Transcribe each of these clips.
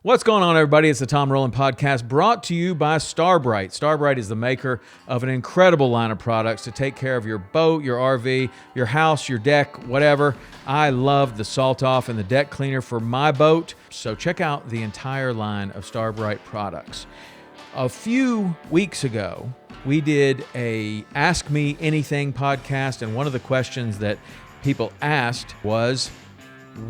What's going on, everybody? It's the Tom Rowland Podcast, brought to you by Starbright. Starbright is the maker of an incredible line of products to take care of your boat, your RV, your house, your deck, whatever. I love the Salt Off and the deck cleaner for my boat, so check out the entire line of Starbright products. A few weeks ago, we did a Ask Me Anything podcast, and one of the questions that people asked was,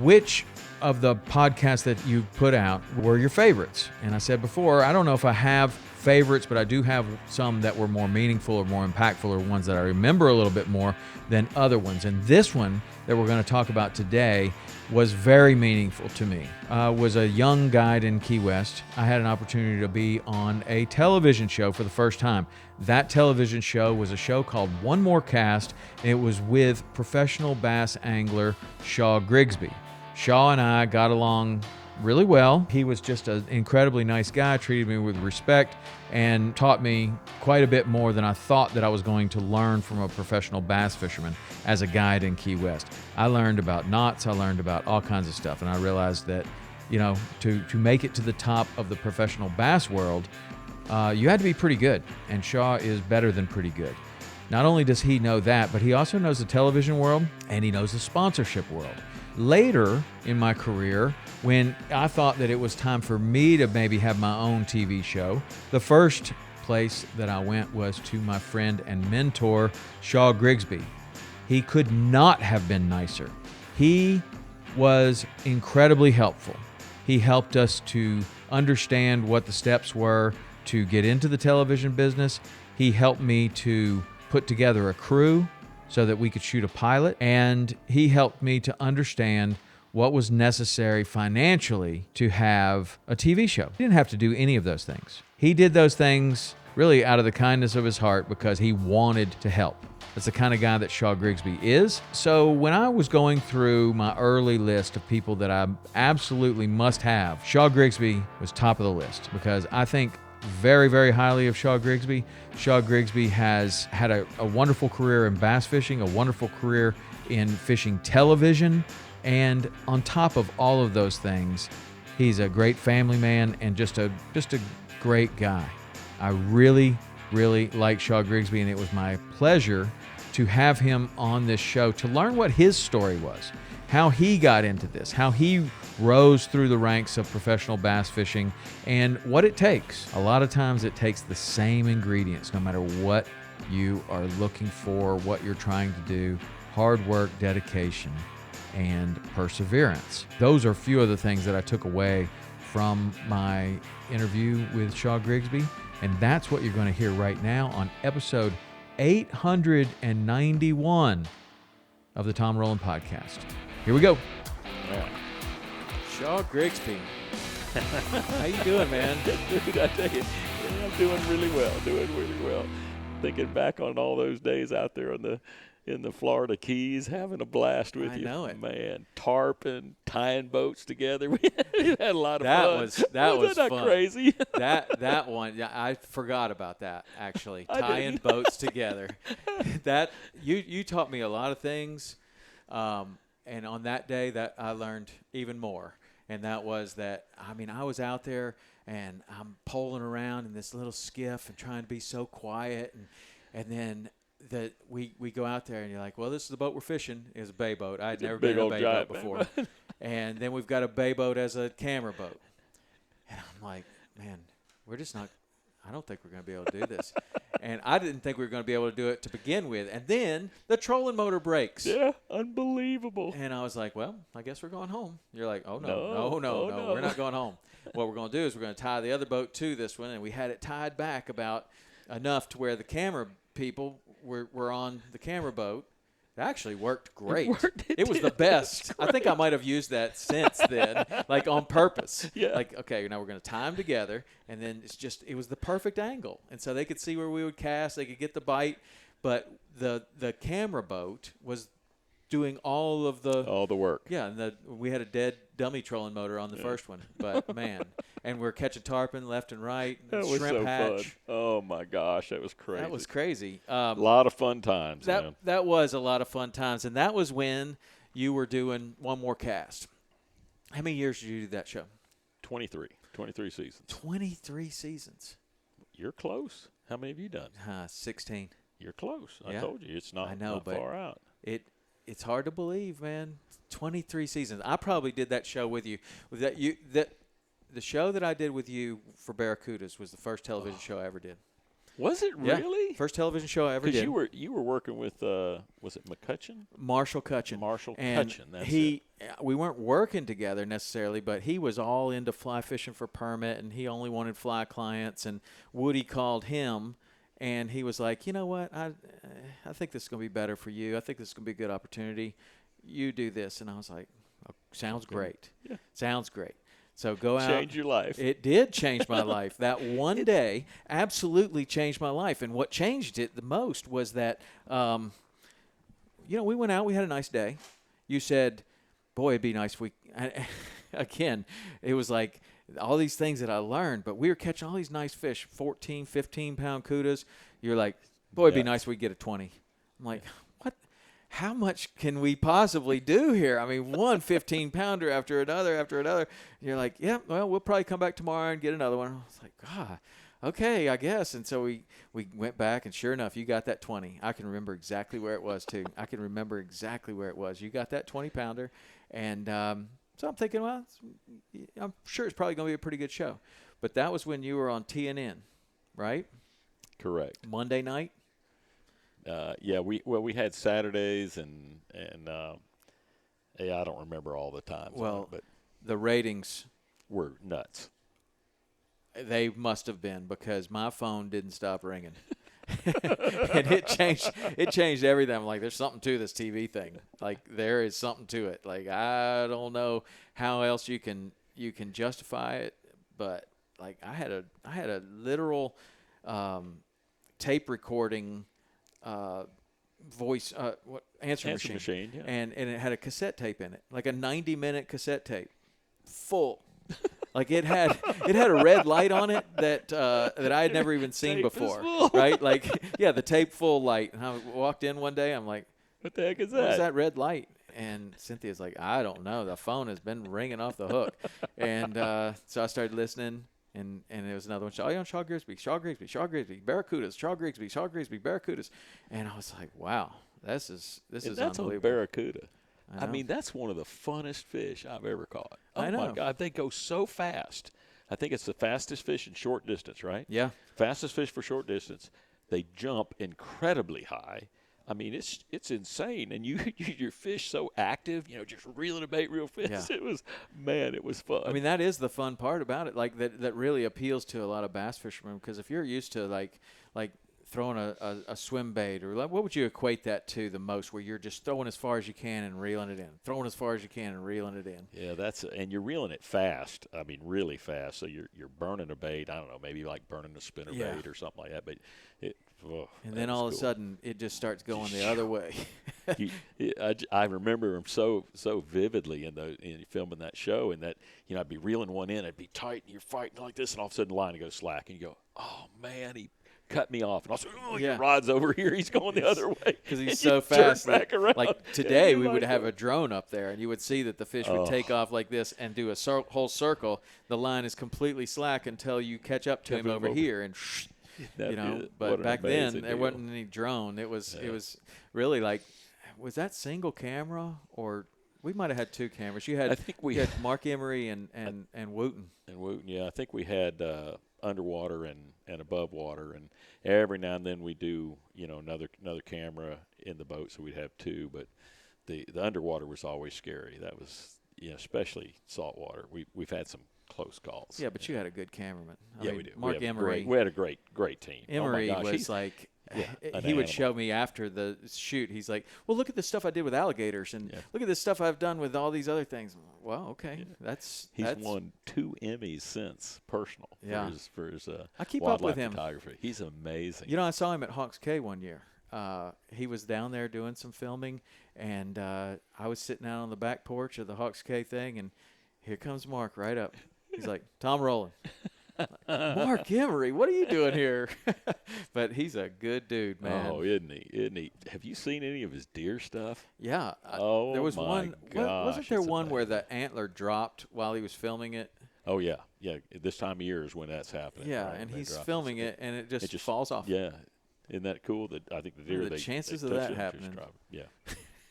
which of the podcasts that you put out were your favorites? And I said before, I don't know if I have favorites, but I do have some that were more meaningful or more impactful or ones that I remember a little bit more than other ones. And this one that we're going to talk about today was very meaningful to me. I was a young guide in Key West. I had an opportunity to be on a television show for the first time. That television show was a show called One More Cast, and it was with professional bass angler Shaw Grigsby. Shaw and I got along really well. He was just an incredibly nice guy, treated me with respect, and taught me quite a bit more than I thought that I was going to learn from a professional bass fisherman as a guide in Key West. I learned about knots, I learned about all kinds of stuff, and I realized that, you know, to make it to the top of the professional bass world, you had to be pretty good, and Shaw is better than pretty good. Not only does he know that, but he also knows the television world, and he knows the sponsorship world. Later in my career, when I thought that it was time for me to maybe have my own TV show, the first place that I went was to my friend and mentor, Shaw Grigsby. He could not have been nicer. He was incredibly helpful. He helped us to understand what the steps were to get into the television business. He helped me to put together a crew so that we could shoot a pilot, and he helped me to understand what was necessary financially to have a TV show. He didn't have to do any of those things. He did those things really out of the kindness of his heart because he wanted to help. That's the kind of guy that Shaw Grigsby is. So when I was going through my early list of people that I absolutely must have, Shaw Grigsby was top of the list because I think very, very highly of Shaw Grigsby. Shaw Grigsby has had a wonderful career in bass fishing, a wonderful career in fishing television, and on top of all of those things, he's a great family man and just a great guy. I really, really like Shaw Grigsby, and it was my pleasure to have him on this show to learn what his story was, how he got into this, how he rose through the ranks of professional bass fishing, and what it takes. A lot of times it takes the same ingredients no matter what you are looking for, what you're trying to do: hard work, dedication, and perseverance. Those are a few of the things that I took away from my interview with Shaw Grigsby, and that's what you're going to hear right now on episode 891 of the Tom Rowland Podcast. Here we go. Yeah. Shaw Grigsby. How you doing, man? Dude, I tell you, I'm doing really well. Thinking back on all those days out there in the Florida Keys, having a blast with you. I know it, man. Tarping, tying boats together. We had a lot of fun. That was not fun. Crazy. that one, yeah, I forgot about that actually. Tying didn't. boats together. That you taught me a lot of things, and on that day that I learned even more. And that was that, I mean, I was out there and I'm poling around in this little skiff and trying to be so quiet. And then we go out there and you're like, well, this is the boat we're fishing. It was a bay boat. I had never been in a bay boat before. And then we've got a bay boat as a camera boat. And I'm like, man, we're just not, I don't think we're going to be able to do this. And I didn't think we were going to be able to do it to begin with. And then the trolling motor breaks. Yeah, unbelievable. And I was like, well, I guess we're going home. You're like, oh, No, no, we're not going home. What we're going to do is we're going to tie the other boat to this one. And we had it tied back about enough to where the camera people were on the camera boat. It actually worked great. It was the best. I think I might have used that since then, like on purpose. Yeah. Like, okay, now we're going to tie them together, and then it was the perfect angle. And so they could see where we would cast, they could get the bite, but the camera boat was doing all the work. Yeah, and we had a dead dummy trolling motor on the first one, but man, and we're catching tarpon left and right, and That was shrimp so hatch. fun. Oh my gosh, that was crazy. That was crazy. A lot of fun times. Man. That was a lot of fun times, and that was when you were doing One More Cast. How many years did you do that show? 23 seasons. 23 seasons. You're close. How many have you done? 16. You're close. Yeah. I told you it's not, I know, not but far out. It's hard to believe, man. 23 seasons. I probably did that show with you. The show that I did with you for Barracudas was the first television show I ever did. Was it really? Yeah, first television show I ever did. Because you were working with was it McCutcheon? Marshall Cutcheon. Cutcheon. That's we weren't working together necessarily, but he was all into fly fishing for permit, and he only wanted fly clients. And Woody called him, and he was like, you know what, I think this is going to be better for you. I think this is going to be a good opportunity. You do this. And I was like, oh, sounds great. Yeah. Sounds great. So go out. Change your life. It did change my life. That one day absolutely changed my life. And what changed it the most was that, we went out. We had a nice day. You said, boy, it'd be nice if we – again, it was like all these things that I learned. But we were catching all these nice fish, 14, 15-pound kudas. You're like, boy, it'd be nice if we get a 20. I'm like, what? How much can we possibly do here? I mean, one 15-pounder after another. And you're like, yeah, well, we'll probably come back tomorrow and get another one. I was like, God, okay, I guess. And so we went back, and sure enough, you got that 20. I can remember exactly where it was, too. You got that 20-pounder. And so I'm thinking, well, I'm sure it's probably going to be a pretty good show. But that was when you were on TNN, right? Correct. Monday night? We had Saturdays and I don't remember all the times. Well, but the ratings were nuts. They must have been, because my phone didn't stop ringing, and it changed everything. I'm like, there's something to this TV thing. Like, there is something to it. Like, I don't know how else you can justify it, but like I had a literal tape recording. Voice answering machine, yeah. and it had a cassette tape in it, like a 90-minute cassette tape, full. Like it had a red light on it that I had never even seen before, right? Like, yeah, the tape full light. And I walked in one day, I'm like, what the heck is that? What is that red light? And Cynthia's like, I don't know. The phone has been ringing off the hook, and so I started listening. And there was another one, Shaw Grigsby, Barracudas, Shaw Grigsby, Barracudas. And I was like, wow, this is that's unbelievable. On Barracuda. I mean, that's one of the funnest fish I've ever caught. Oh, I know. My God, they go so fast. I think it's the fastest fish in short distance, right? Yeah. Fastest fish for short distance. They jump incredibly high. I mean, it's insane, and your fish so active, just reeling a bait real fast. Yeah. It was fun. I mean, that is the fun part about it. Like that really appeals to a lot of bass fishermen, because if you're used to like throwing a swim bait, or what would you equate that to the most, where you're just throwing as far as you can and reeling it in, Yeah, and you're reeling it fast. I mean, really fast. So you're burning a bait. I don't know, maybe like burning a spinner bait or something like that. But and then all of a sudden it just starts going the other way. I remember him so vividly in filming that show, and that I'd be reeling one in, it'd be tight, and you're fighting like this, and all of a sudden the line would go slack, and you go, oh man, he cut me off, and I was like, your rod's over here, he's going the other way because he's so fast. Back around. Like today, we would have a drone up there, and you would see that the fish would take off like this and do a whole circle. The line is completely slack until you catch up to him over here, and but back then there wasn't any drone. It was really like, was that single camera, or we might have had two cameras? I think we had Mark Emery and Wooten. And Wooten, yeah. I think we had underwater and above water, and every now and then we do another camera in the boat, so we'd have two. But the underwater was always scary. That was especially saltwater. We've had some close calls. Yeah, but you had a good cameraman. I mean, we do. Mark Emery. We had a great team. Emery was like, he would show me after the shoot. He's like, well, look at the stuff I did with alligators, and look at the stuff I've done with all these other things. Well, okay, he's won 2 Emmys since personal for his I keep wildlife up with him. photography. He's amazing. I saw him at Hawks Cay one year. He was down there doing some filming, and I was sitting out on the back porch of the Hawks Cay thing, and here comes Mark right up. He's like, Tom Rowland. Mark Emery, what are you doing here? But he's a good dude, man. Oh, isn't he? Have you seen any of his deer stuff? Yeah. Oh, there was my one. gosh, Wasn't there one amazing. where the antler dropped while he was filming it? Oh yeah, yeah. This time of year is when that's happening. Yeah, right, and when they he's drop filming it, and it just, It just falls off. Yeah, isn't that cool? That I think the deer The they chances of touch that it and just happening. drop it.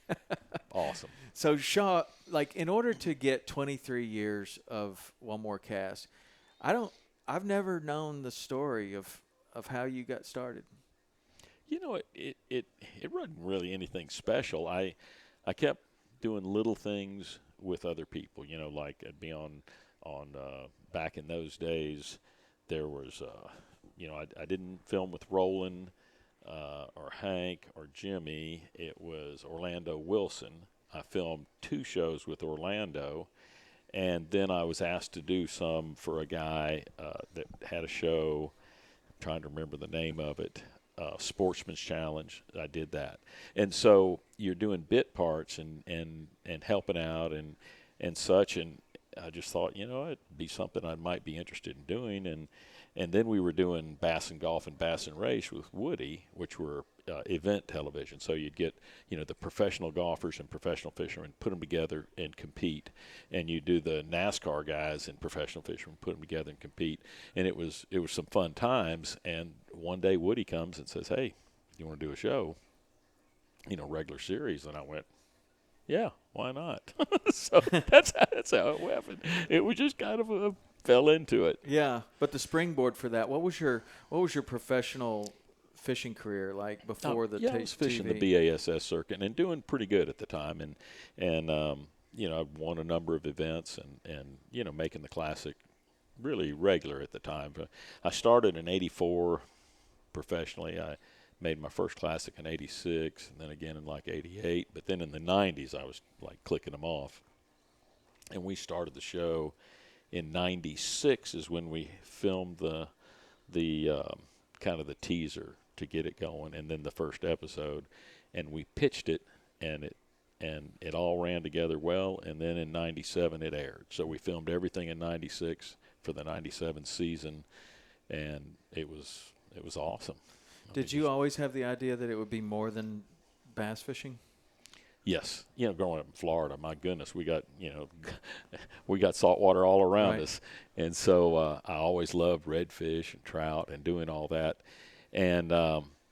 Yeah, awesome. So Shaw, like in order to get 23 years of One More Cast, I've never known the story of how you got started. You know, it wasn't really anything special. I kept doing little things with other people. You know, like I'd be on back in those days. There was you know, I didn't film with Roland or Hank or Jimmy. It was Orlando Wilson. I filmed 2 shows with Orlando, and then I was asked to do some for a guy that had a show. I'm trying to remember the name of it. Sportsman's Challenge. I did that, and so you're doing bit parts and helping out and such. And I just thought, you know, it'd be something I might be interested in doing. And then we were doing Bass and Golf and Bass and Race with Woody, which were event television. So you'd get, you know, the professional golfers and professional fishermen, put them together and compete. And you do the NASCAR guys and professional fishermen, put them together and compete. And it was some fun times. And one day Woody comes and says, "Hey, you want to do a show, you know, regular series?" And I went, "Yeah, why not?" So that's how it happened. It was just kind of fell into it. Yeah, but the springboard for that, what was your professional fishing career like before the I was fishing TV? the BASS circuit and doing pretty good at the time, and you know, I won a number of events and you know, making the classic really regular at the time. I started in '84 professionally. I made my first classic in '86, and then again in like '88. But then in the '90s, I was like clicking them off, and we started the show in '96 is when we filmed the kind of the teaser to get it going, and then the first episode, and we pitched it, and it all ran together well. And then in '97 it aired. So we filmed everything in '96 for the '97 season, and it was awesome. Did you always have the idea that it would be more than bass fishing? Yes, you know, growing up in Florida, my goodness, we got, you know, we got saltwater all around Right. us, and so I always loved redfish and trout and doing all that, and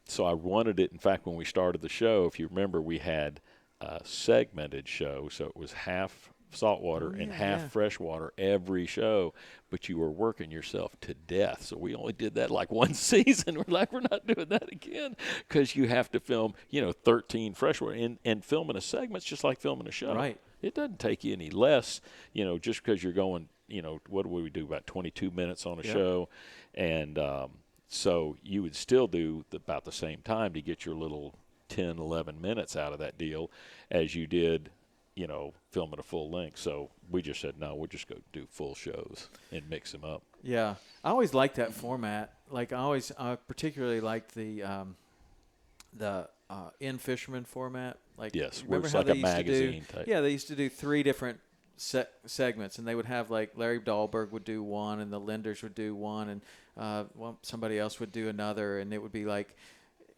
so I wanted it. In fact, when we started the show, if you remember, we had a segmented show, so it was half saltwater and half freshwater every show, but you were working yourself to death. So we only did that like one season. We're like, we're not doing that again, because you have to film, you know, 13 freshwater, and filming a segment's just like filming a show. Right. It doesn't take you any less, you know, just because you're going, you know, what do we do, about 22 minutes on a show, and so you would still do about the same time to get your little 10, 11 minutes out of that deal as you did, you know, filming a full length. So we just said, no, we'll just go do full shows and mix them up. Yeah, I always liked that format. Like I particularly liked the in fisherman format. Like, Yes, where remember it's how like they a used to do? magazine type. Yeah, they used to do 3 different segments, and they would have like Larry Dahlberg would do one, and the Lenders would do one, and somebody else would do another, and it would be like,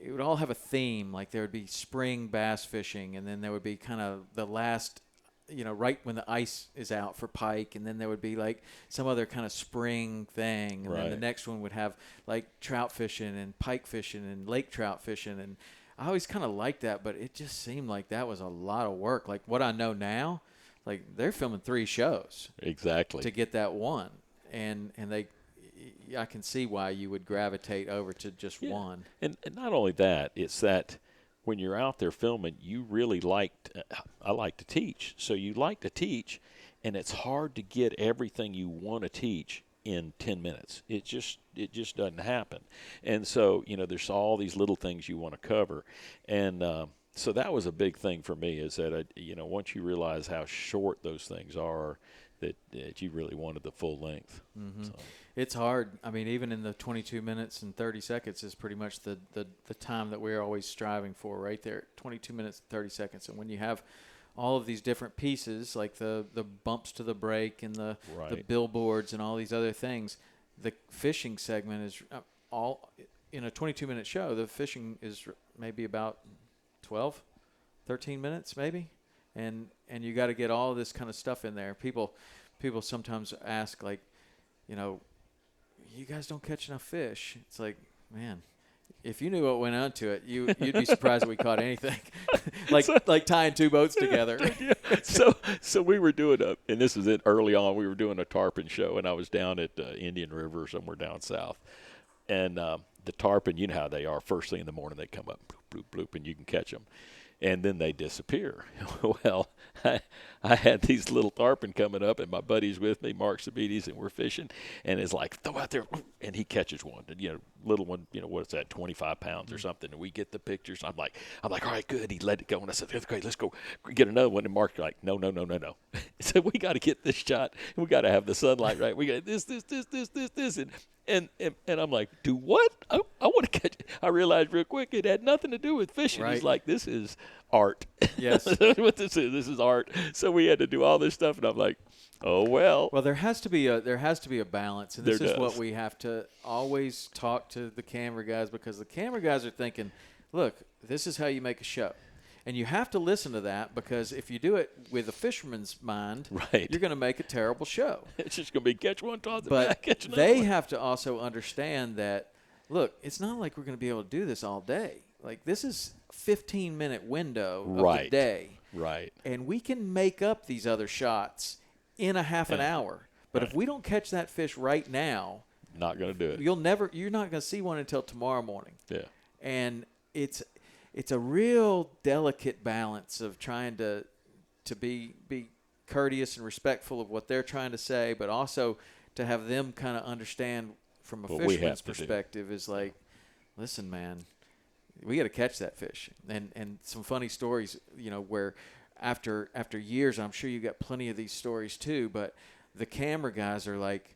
it would all have a theme. Like there would be spring bass fishing, and then there would be kind of the last, you know, right when the ice is out for pike, and then there would be like some other kind of spring thing, and then the Right. next one would have like trout fishing and pike fishing and lake trout fishing, and I always kind of liked that, but it just seemed like that was a lot of work. Like what I know now, like they're filming 3 shows Exactly. to get that one, and I can see why you would gravitate over to just one. And not only that, it's that when you're out there filming, you really I like to teach. So you like to teach, and it's hard to get everything you want to teach in 10 minutes. It just doesn't happen. And so, you know, there's all these little things you want to cover. And so that was a big thing for me, is that, you know, once you realize how short those things are, that you really wanted the full length. Mm-hmm. So. It's hard. I mean, even in the 22 minutes and 30 seconds is pretty much the time that we're always striving for, right there, 22 minutes and 30 seconds. And when you have all of these different pieces, like the bumps to the break and the billboards and all these other things, the fishing segment is all in a 22-minute show. The fishing is maybe about 12, 13 minutes maybe, and you got to get all this kind of stuff in there. People sometimes ask, like, you guys don't catch enough fish. It's like, man, if you knew what went onto it, you'd be surprised that we caught anything. like tying two boats together. Yeah. So we were doing and this is it early on, we were doing a tarpon show, and I was down at Indian River somewhere down south. And the tarpon, you know how they are. First thing in the morning, they come up, bloop, bloop, bloop, and you can catch them. And then they disappear. Well, I had these little tarpon coming up, and my buddy's with me, Mark Sabides, and we're fishing. And it's like, throw out there, and he catches one. And, little one, what is that, 25 pounds or something. And we get the pictures. I'm like, all right, good. He let it go. And I said, okay, let's go get another one. And Mark's like, no. So we got to get this shot. We got to have the sunlight right. We got this. And I'm like, do what? I want to catch it. I realized real quick it had nothing to do with fishing. Right. He's like, this is art. Yes. What this is art. So we had to do all this stuff, and I'm like, oh well. Well, there has to be a balance, and this There is does. what we have to always talk to the camera guys, because the camera guys are thinking, look, this is how you make a show. And you have to listen to that, because if you do it with a fisherman's mind, Right. you're going to make a terrible show. It's just going to be catch one, toss it But back, catch another they one. have to also understand that, look, it's not like we're going to be able to do this all day. Like, this is a 15-minute window of the Right. day. Right. And we can make up these other shots in a half an Yeah. hour. But if we don't catch that fish right now, Not going to do it. you're not going to see one until tomorrow morning. Yeah. And it's a real delicate balance of trying to be courteous and respectful of what they're trying to say, but also to have them kind of understand from a What we fisherman's have to do. perspective is like, listen, man, we got to catch that fish. And some funny stories, where after years, I'm sure you got plenty of these stories too, but the camera guys are like,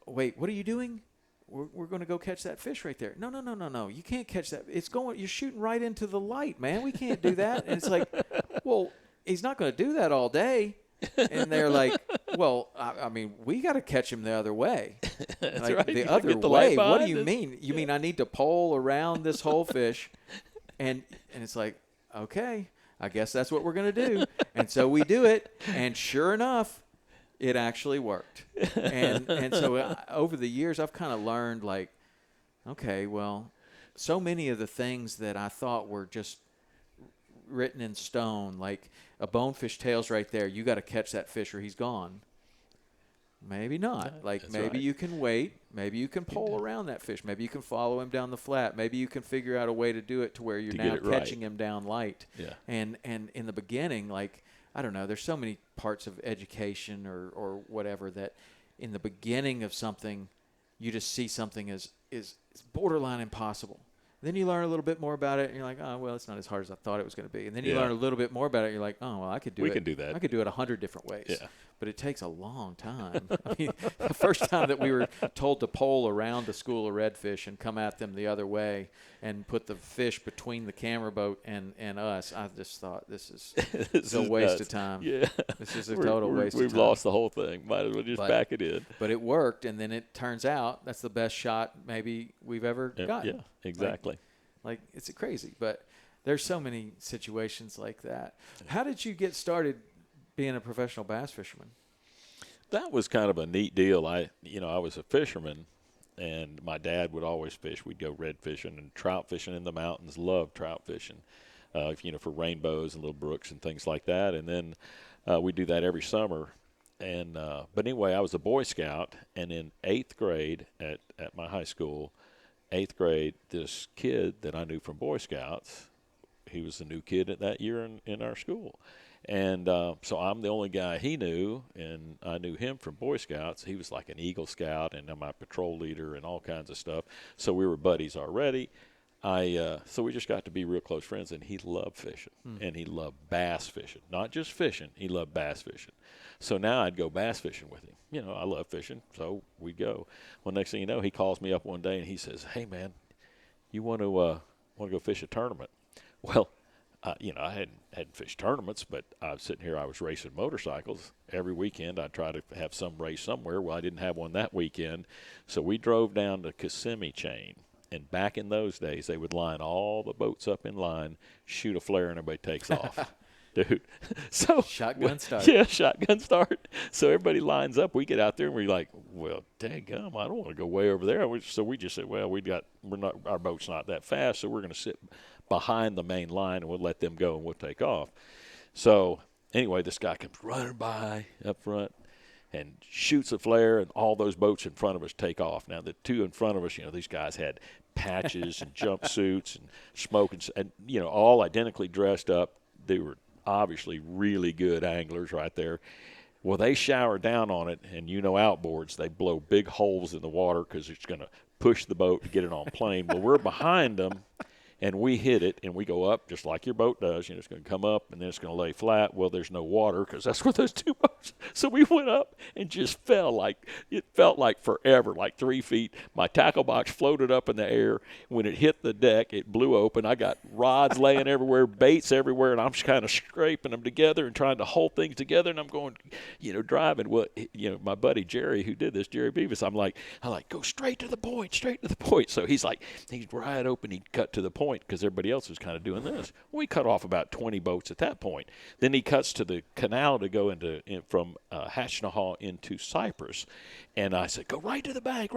wait, what are you doing? We're going to go catch that fish right there. No. You can't catch that. You're shooting right into the light, man. We can't do that. And it's like, well, he's not going to do that all day. And they're like, well, I mean, we got to catch him the other way. That's Like, right. the You other get the light way? What do behind you us. mean? You mean I need to pole around this whole fish? And it's like, okay, I guess that's what we're going to do. And so we do it. And sure enough, it actually worked. And so over the years, I've kind of learned, like, okay, well, so many of the things that I thought were just written in stone, like a bonefish tail's right there, you got to catch that fish or he's gone. Maybe not. Like, That's maybe right. you can wait. Maybe you can pole around that fish. Maybe you can follow him down the flat. Maybe you can figure out a way to do it to where you're To now get it right. catching him down light. Yeah. And in the beginning, like, I don't know, there's so many parts of education or whatever that in the beginning of something, you just see something as borderline impossible. Then you learn a little bit more about it, and you're like, oh, well, it's not as hard as I thought it was going to be. And then you Yeah. learn a little bit more about it, and you're like, oh, well, I could do it. We can do that. I could do it 100 different ways. Yeah. But it takes a long time. I mean, the first time that we were told to pole around a school of redfish and come at them the other way and put the fish between the camera boat and us, I just thought, this is a waste nuts. of time. Yeah. This is a total waste of time. We've lost the whole thing. Might as well just back it in. But it worked, and then it turns out that's the best shot maybe we've ever gotten. Yeah, exactly. Like, it's crazy. But there's so many situations like that. How did you get started being a professional bass fisherman? That was kind of a neat deal. I was a fisherman, and my dad would always fish. We'd go red fishing and trout fishing in the mountains. Loved trout fishing, for rainbows and little brooks and things like that. And then we do that every summer. And but anyway, I was a Boy Scout, and in 8th grade at my high school, 8th grade, this kid that I knew from Boy Scouts, he was the new kid at that year in our school. And so I'm the only guy he knew, and I knew him from Boy Scouts. He was like an Eagle Scout and my patrol leader and all kinds of stuff. So we were buddies already. So we just got to be real close friends, and he loved fishing, and he loved bass fishing. Not just fishing, he loved bass fishing. So now I'd go bass fishing with him. I love fishing, so we'd go. Well, next thing you know, he calls me up one day, and he says, hey, man, you want to go fish a tournament? Well, I hadn't fished tournaments, but I was sitting here, I was racing motorcycles. Every weekend I'd try to have some race somewhere. Well, I didn't have one that weekend. So we drove down to Kissimmee Chain. And back in those days, they would line all the boats up in line, shoot a flare, and everybody takes off. dude. So Shotgun start. Yeah, shotgun start. So everybody lines up. We get out there and we're like, well, daggum, I don't want to go way over there. So we just said, well, our boat's not that fast, so we're going to sit behind the main line and we'll let them go and we'll take off. So anyway, this guy comes running by up front and shoots a flare, and all those boats in front of us take off. Now, the two in front of us, these guys had patches and jumpsuits and smoke and all identically dressed up. They were obviously really good anglers right there. Well, they shower down on it, and outboards, they blow big holes in the water because it's going to push the boat to get it on plane. Well, we're behind them, and we hit it, and we go up just like your boat does. It's going to come up, and then it's going to lay flat. Well, there's no water because that's where those two boats. So we went up and just it felt like forever, like 3 feet. My tackle box floated up in the air. When it hit the deck, it blew open. I got rods laying everywhere, baits everywhere, and I'm just kind of scraping them together and trying to hold things together. And I'm going, driving. Well, my buddy Jerry, who did this, Jerry Beavis, I'm like, go straight to the point. So he's wide open. He cut to the point because everybody else was kind of doing this. We cut off about 20 boats at that point. Then he cuts to the canal to go from Hatchnahaw into Cyprus. And I said, go right to the bank.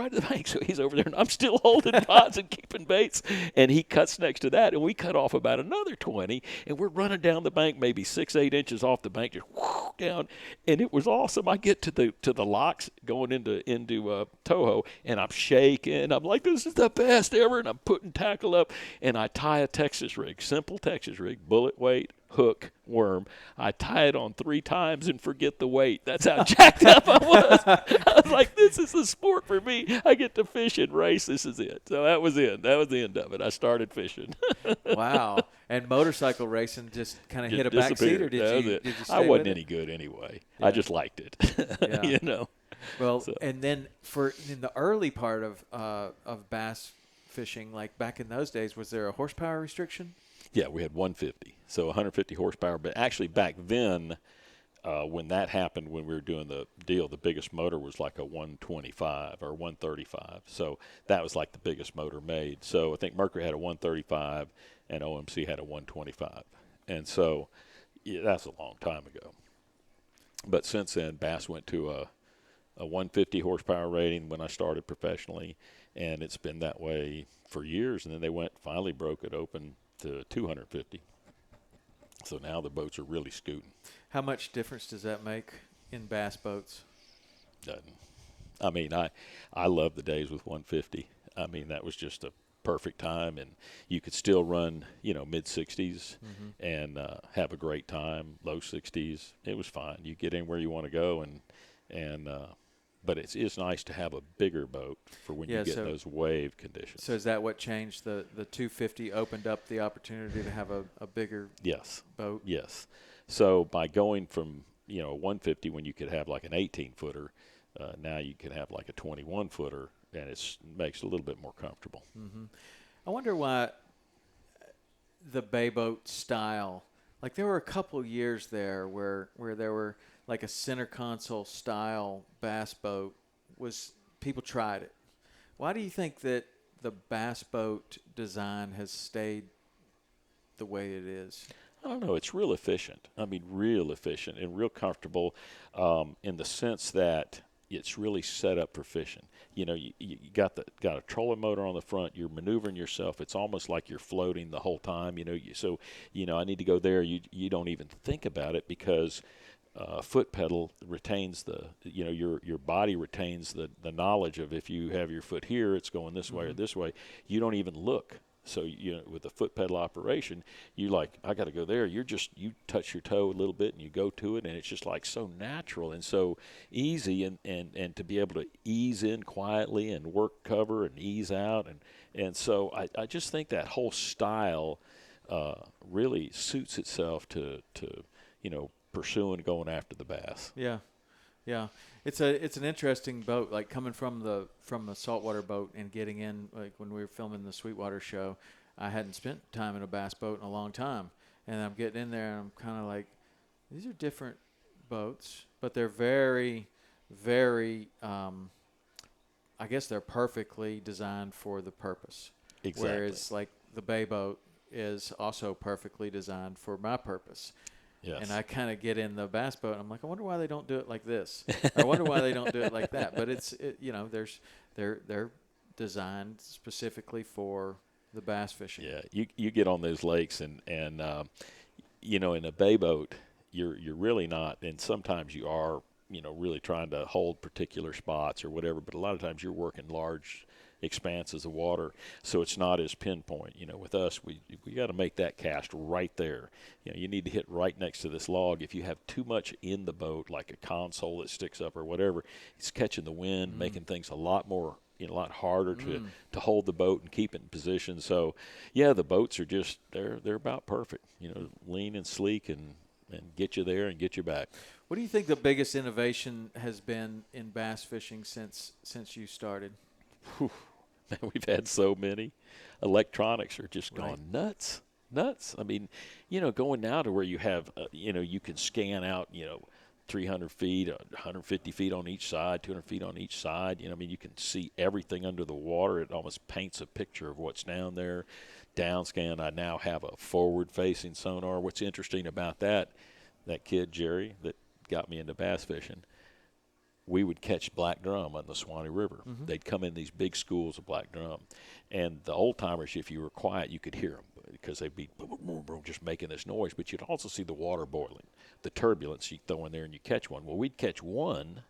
So he's over there, and I'm still holding pods and keeping baits. And he cuts next to that, and we cut off about another 20, and we're running down the bank, maybe 6-8 inches off the bank, just down. And it was awesome. I get to the locks going into Toho, and I'm shaking. I'm like, this is the best ever. And I'm putting tackle up, and I tie a Texas rig, simple Texas rig, bullet weight, hook, worm. I tie it on 3 times and forget the weight. That's how jacked up I was. I was like, this is a sport for me. I get to fish and race. This is it. So that was it. That was the end of it. I started fishing. Wow. And motorcycle racing just kind of hit a backseat, or did you stay I wasn't with any good anyway. Yeah. I just liked it. Yeah. Well, and then in the early part of bass fishing, like back in those days, was there a horsepower restriction? Yeah, we had 150, so 150 horsepower. But actually back then, when that happened, when we were doing the deal, the biggest motor was like a 125 or 135. So that was like the biggest motor made. So I think Mercury had a 135 and OMC had a 125. And so that's a long time ago. But since then, Bass went to a 150 horsepower rating when I started professionally, and it's been that way for years. And then they finally broke it open to 250. So now the boats are really scooting. How much difference does that make in bass boats? Doesn't. I mean, I love the days with 150. I mean, that was just a perfect time, and you could still run, mid 60s and have a great time, low 60s. It was fine. You get anywhere you want to go, but it's nice to have a bigger boat for when you get those wave conditions. So is that what changed? The 250 opened up the opportunity to have a bigger boat? Yes. So by going from, a 150 when you could have like an 18-footer, now you can have like a 21-footer, and it makes it a little bit more comfortable. Mm-hmm. I wonder why the bay boat style, like there were a couple years there where there were like a center console style bass boat people tried it. Why do you think that the bass boat design has stayed the way it is? I don't know. It's real efficient. I mean, real efficient and real comfortable in the sense that it's really set up for fishing. You got a trolling motor on the front. You're maneuvering yourself. It's almost like you're floating the whole time. I need to go there. You don't even think about it because foot pedal retains your body retains the knowledge of if you have your foot here, it's going this way or this way. You don't even look. So with the foot pedal operation, I got to go there. You touch your toe a little bit and you go to it, and it's just like so natural and so easy, and to be able to ease in quietly and work cover and ease out, and so I just think that whole style really suits itself to pursuing going after the bass. Yeah, it's an interesting boat. Like coming from the saltwater boat and getting in, like when we were filming the Sweetwater show, I hadn't spent time in a bass boat in a long time, and I'm getting in there and I'm kind of like, these are different boats, but they're very, very. I guess they're perfectly designed for the purpose. Exactly. Whereas like the bay boat is also perfectly designed for my purpose. Yes. And I kind of get in the bass boat, and I'm like, I wonder why they don't do it like this. Or I wonder why they don't do it like that. But they're designed specifically for the bass fishing. Yeah, you get on those lakes and in a bay boat, you're really not, and sometimes you are, really trying to hold particular spots or whatever. But a lot of times you're working large expanses of water, so it's not as pinpoint. With us, we got to make that cast right there. You need to hit right next to this log. If you have too much in the boat, like a console that sticks up or whatever, it's catching the wind, making things a lot harder to hold the boat and keep it in position. So, yeah, the boats are just they're about perfect. Lean and sleek and get you there and get you back. What do you think the biggest innovation has been in bass fishing since you started? Whew. Man, we've had so many. Electronics are just gone nuts. I mean, going now to where you have, you can scan out, 300 feet, 150 feet on each side, 200 feet on each side. You can see everything under the water. It almost paints a picture of what's down there. Down scan, I now have a forward-facing sonar. What's interesting about that kid, Jerry, that got me into bass fishing, we would catch black drum on the Swanee River. Mm-hmm. They'd come in these big schools of black drum. And the old-timers, if you were quiet, you could hear them because they'd be boom, boom, boom, just making this noise. But you'd also see the water boiling, the turbulence. You throw in there and you catch one. Well, we'd catch one,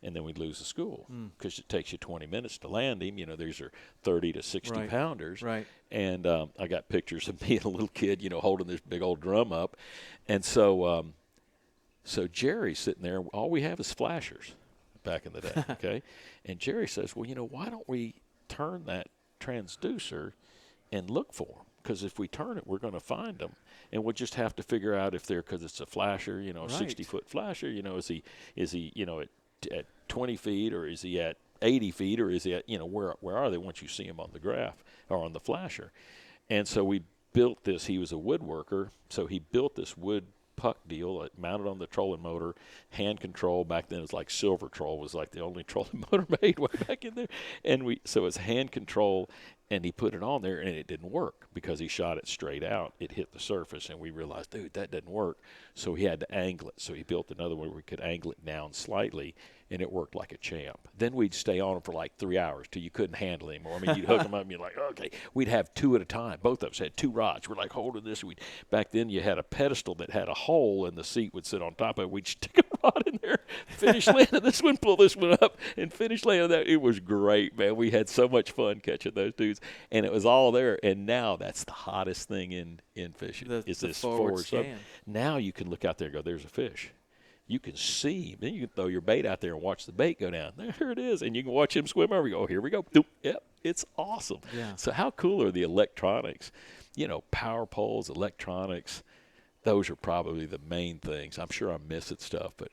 and then we'd lose the school because it takes you 20 minutes to land him. These are 30 to 60 pounders. Right. And I got pictures of me and a little kid, holding this big old drum up. And so Jerry's sitting there. All we have is flashers back in the day, okay? And Jerry says, well, why don't we turn that transducer and look for them? Because if we turn it, we're going to find them. And we'll just have to figure out if they're, because it's a flasher, a 60-foot flasher, is he at 20 feet, or is he at 80 feet, or is he at, where are they once you see him on the graph or on the flasher? And so we built this. He was a woodworker, so he built this wood puck deal mounted on the trolling motor, hand control. Back then it was like Silver Troll was like the only trolling motor made way back in there. And so it's hand control, and he put it on there, and it didn't work because he shot it straight out. It hit the surface, and we realized, dude, that doesn't work. So he had to angle it. So he built another one where we could angle it down slightly, and it worked like a champ. Then we'd stay on him for like 3 hours till you couldn't handle him. Or, I mean, you'd hook him up and you're like, okay. We'd have two at a time. Both of us had two rods. We're like holding this. Back then you had a pedestal that had a hole, and the seat would sit on top of it. We'd stick a rod in there, finish landing this one, pull this one up, and finish landing that. It was great, man. We had so much fun catching those dudes, and it was all there. And now that's the hottest thing in fishing is this forward scan. Now you can look out there and go, there's a fish. You can see him. Then you can throw your bait out there and watch the bait go down. There it is. And you can watch him swim over. You go, oh, here we go. Yep, it's awesome. Yeah. So how cool are the electronics? Power poles, electronics, those are probably the main things. I'm sure I'm missing stuff, but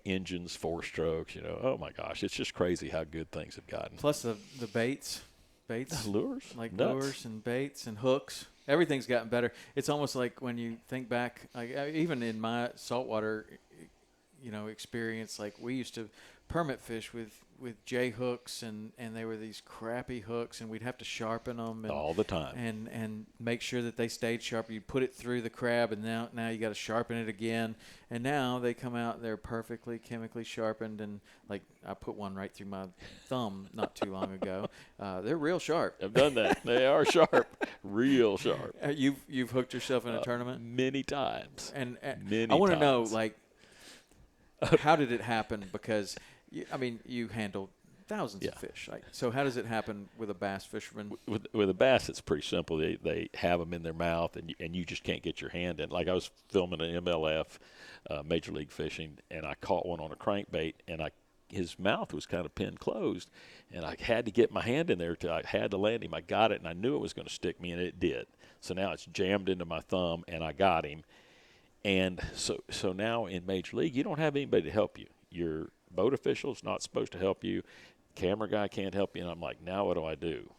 engines, 4 strokes, oh, my gosh. It's just crazy how good things have gotten. Plus the baits, lures. Like nuts. Lures and baits and hooks. Everything's gotten better. It's almost like when you think back, like even in my saltwater experience, like we used to permit fish with J hooks, and they were these crappy hooks, and we'd have to sharpen them all the time and make sure that they stayed sharp. You'd put it through the crab, and now you got to sharpen it again. And now they come out, they're perfectly chemically sharpened, and like I put one right through my thumb not too long ago. They're real sharp. I've done that. They are sharp, real sharp. You've hooked yourself in a tournament many times, and many I want to times. know, like, how did it happen? Because you handled thousands of fish. So how does it happen with a bass fisherman? With a bass, it's pretty simple. They have them in their mouth, and you just can't get your hand in. Like I was filming an MLF, Major League Fishing, and I caught one on a crankbait, and his mouth was kind of pinned closed, and I had to get my hand in there till I had to land him. I got it, and I knew it was going to stick me, and it did. So now it's jammed into my thumb, and I got him. And so now in Major League, you don't have anybody to help you. Your boat official's not supposed to help you. Camera guy can't help you. And I'm like, now what do I do?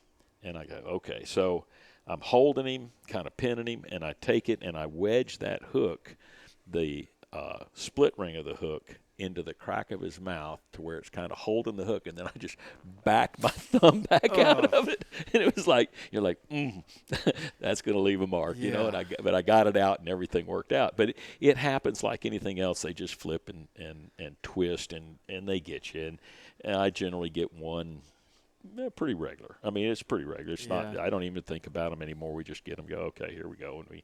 And I go, okay. So I'm holding him, kind of pinning him, and I take it and I wedge that hook, the split ring of the hook, into the crack of his mouth to where it's kind of holding the hook, and then I just backed my thumb back out of it, and it was like, you're like, that's going to leave a mark, you know. But I got it out, and everything worked out. But it happens like anything else. They just flip and twist, and they get you. And I generally get one. Pretty regular. I mean, it's pretty regular. It's not. I don't even think about them anymore. We just get them. Go, okay, here we go. And we,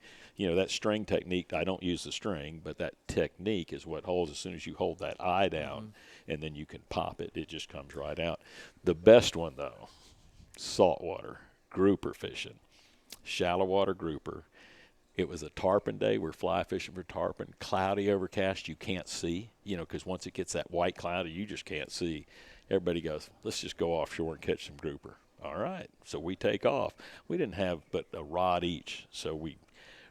that string technique. I don't use the string, but that technique is what holds. As soon as you hold that eye down, and then you can pop it, it just comes right out. The best one though, saltwater grouper fishing, shallow water grouper. It was a tarpon day. We're fly fishing for tarpon. Cloudy, overcast. You can't see. Because once it gets that white cloudy, you just can't see. Everybody goes, let's just go offshore and catch some grouper. All right. So we take off. We didn't have but a rod each. So we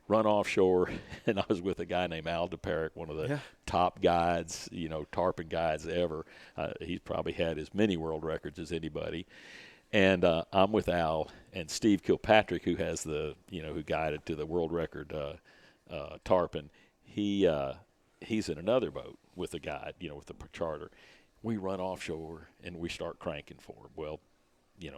run offshore, and I was with a guy named Al DePerick, one of the top guides, tarpon guides ever. He's probably had as many world records as anybody. And I'm with Al and Steve Kilpatrick, who has who guided to the world record tarpon. He's in another boat with a guide, with the charter. We run offshore, and we start cranking for him. Well,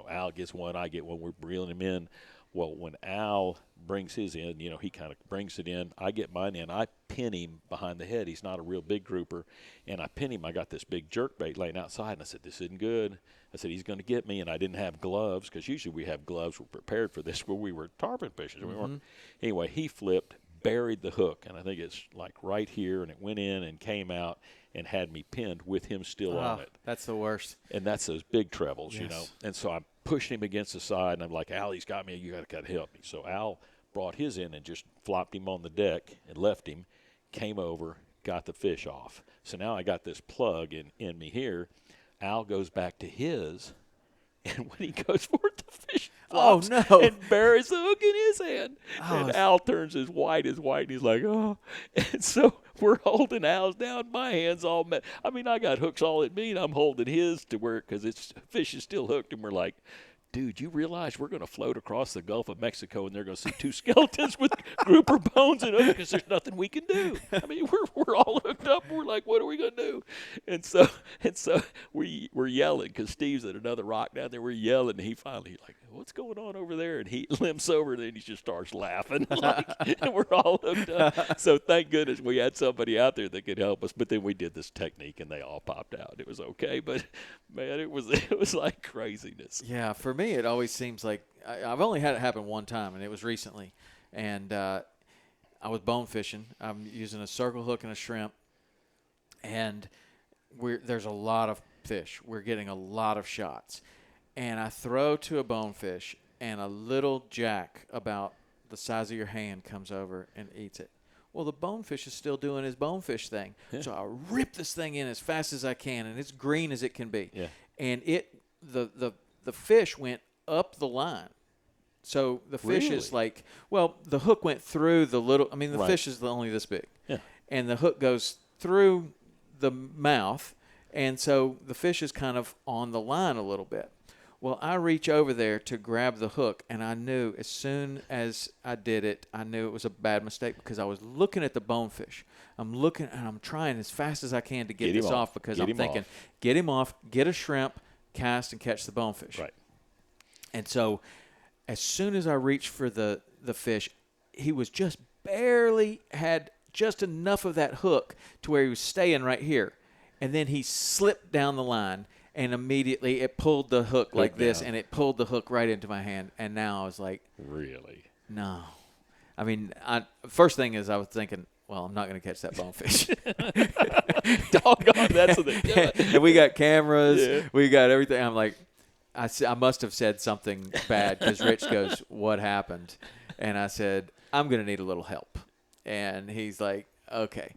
Al gets one, I get one. We're reeling him in. Well, when Al brings his in, he kind of brings it in. I get mine in. I pin him behind the head. He's not a real big grouper. And I pin him. I got this big jerkbait laying outside, and I said, this isn't good. I said, he's going to get me. And I didn't have gloves, because usually we have gloves. We're prepared for this, where we were tarpon fishing. We weren't. Anyway, he flipped, buried the hook, and I think it's like right here, and it went in and came out and had me pinned with him still on it. That's the worst. And that's those big trebles, And so I'm pushing him against the side, and I'm like, Al, he's got me. You got to help me. So Al brought his in and just flopped him on the deck and left him, came over, got the fish off. So now I got this plug in me here. Al goes back to his, and when he goes for it, the fish flops and buries the hook in his hand. And Al turns as white, and he's like, oh. And so we're holding Al's down. My hand's all met. I mean, I got hooks all at me, and I'm holding his to where, because fish is still hooked, and we're like, dude, you realize we're going to float across the Gulf of Mexico, and they're going to see two skeletons with grouper bones in them, because there's nothing we can do. I mean, we're all hooked up. We're like, what are we going to do? And so we're yelling, because Steve's at another rock down there. We're yelling, and he finally like, what's going on over there? And he limps over, and then he just starts laughing, and we're all hooked up. So thank goodness we had somebody out there that could help us. But then we did this technique, and they all popped out. It was okay, but man, it was like craziness. Yeah, for me, it always seems like I've only had it happen one time, and it was recently. And I was bone fishing. I'm using a circle hook and a shrimp, and there's a lot of fish. We're getting a lot of shots. And I throw to a bonefish, and a little jack about the size of your hand comes over and eats it. Well, the bonefish is still doing his bonefish thing. Yeah. So I rip this thing in as fast as I can, and it's green as it can be. Yeah. And the fish went up the line. So the fish is like, well, the hook went through the little, the fish is only this big. Yeah. And the hook goes through the mouth, and so the fish is kind of on the line a little bit. Well, I reach over there to grab the hook, and I knew as soon as I did it, I knew it was a bad mistake, because I was looking at the bonefish. I'm looking, and I'm trying as fast as I can to get this off, because I'm thinking, get him off, get a shrimp, cast, and catch the bonefish. Right. And so as soon as I reached for the fish, he was just barely had just enough of that hook to where he was staying right here. And then he slipped down the line. And immediately it pulled the hook like this, and it pulled the hook right into my hand. And now I was like, really? No. First thing is I was thinking, well, I'm not going to catch that bonefish. Doggone, that's what they do. And we got cameras. Yeah. We got everything. I'm like, I must have said something bad, because Rich goes, what happened? And I said, I'm going to need a little help. And he's like, okay.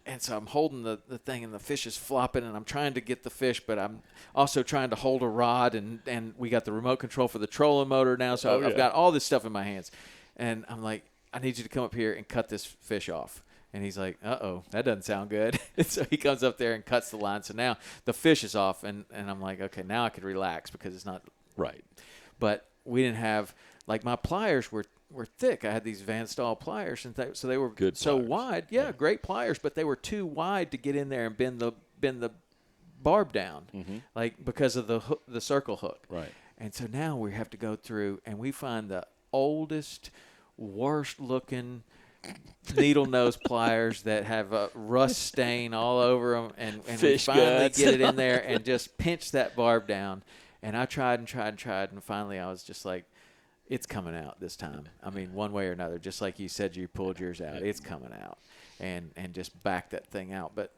And so I'm holding the thing, and the fish is flopping, and I'm trying to get the fish, but I'm also trying to hold a rod, and we got the remote control for the trolling motor now, so I've got all this stuff in my hands. And I'm like, I need you to come up here and cut this fish off. And he's like, uh-oh, that doesn't sound good. And so he comes up there and cuts the line. So now the fish is off, and I'm like, okay, now I could relax, because it's not right. But we didn't have, like, my pliers were were thick. I had these Van Stahl pliers, and so they were Good so pliers. wide. Yeah, great pliers, but they were too wide to get in there and bend the barb down, like because of the circle hook. Right. And so now we have to go through and we find the oldest, worst looking needle nose pliers that have a rust stain all over them, and we Fish finally guts. get it in there and just pinch that barb down. And I tried and tried and tried, and finally I was just like, it's coming out this time. I mean, one way or another, just like you said, you pulled yours out. It's coming out, and just back that thing out. But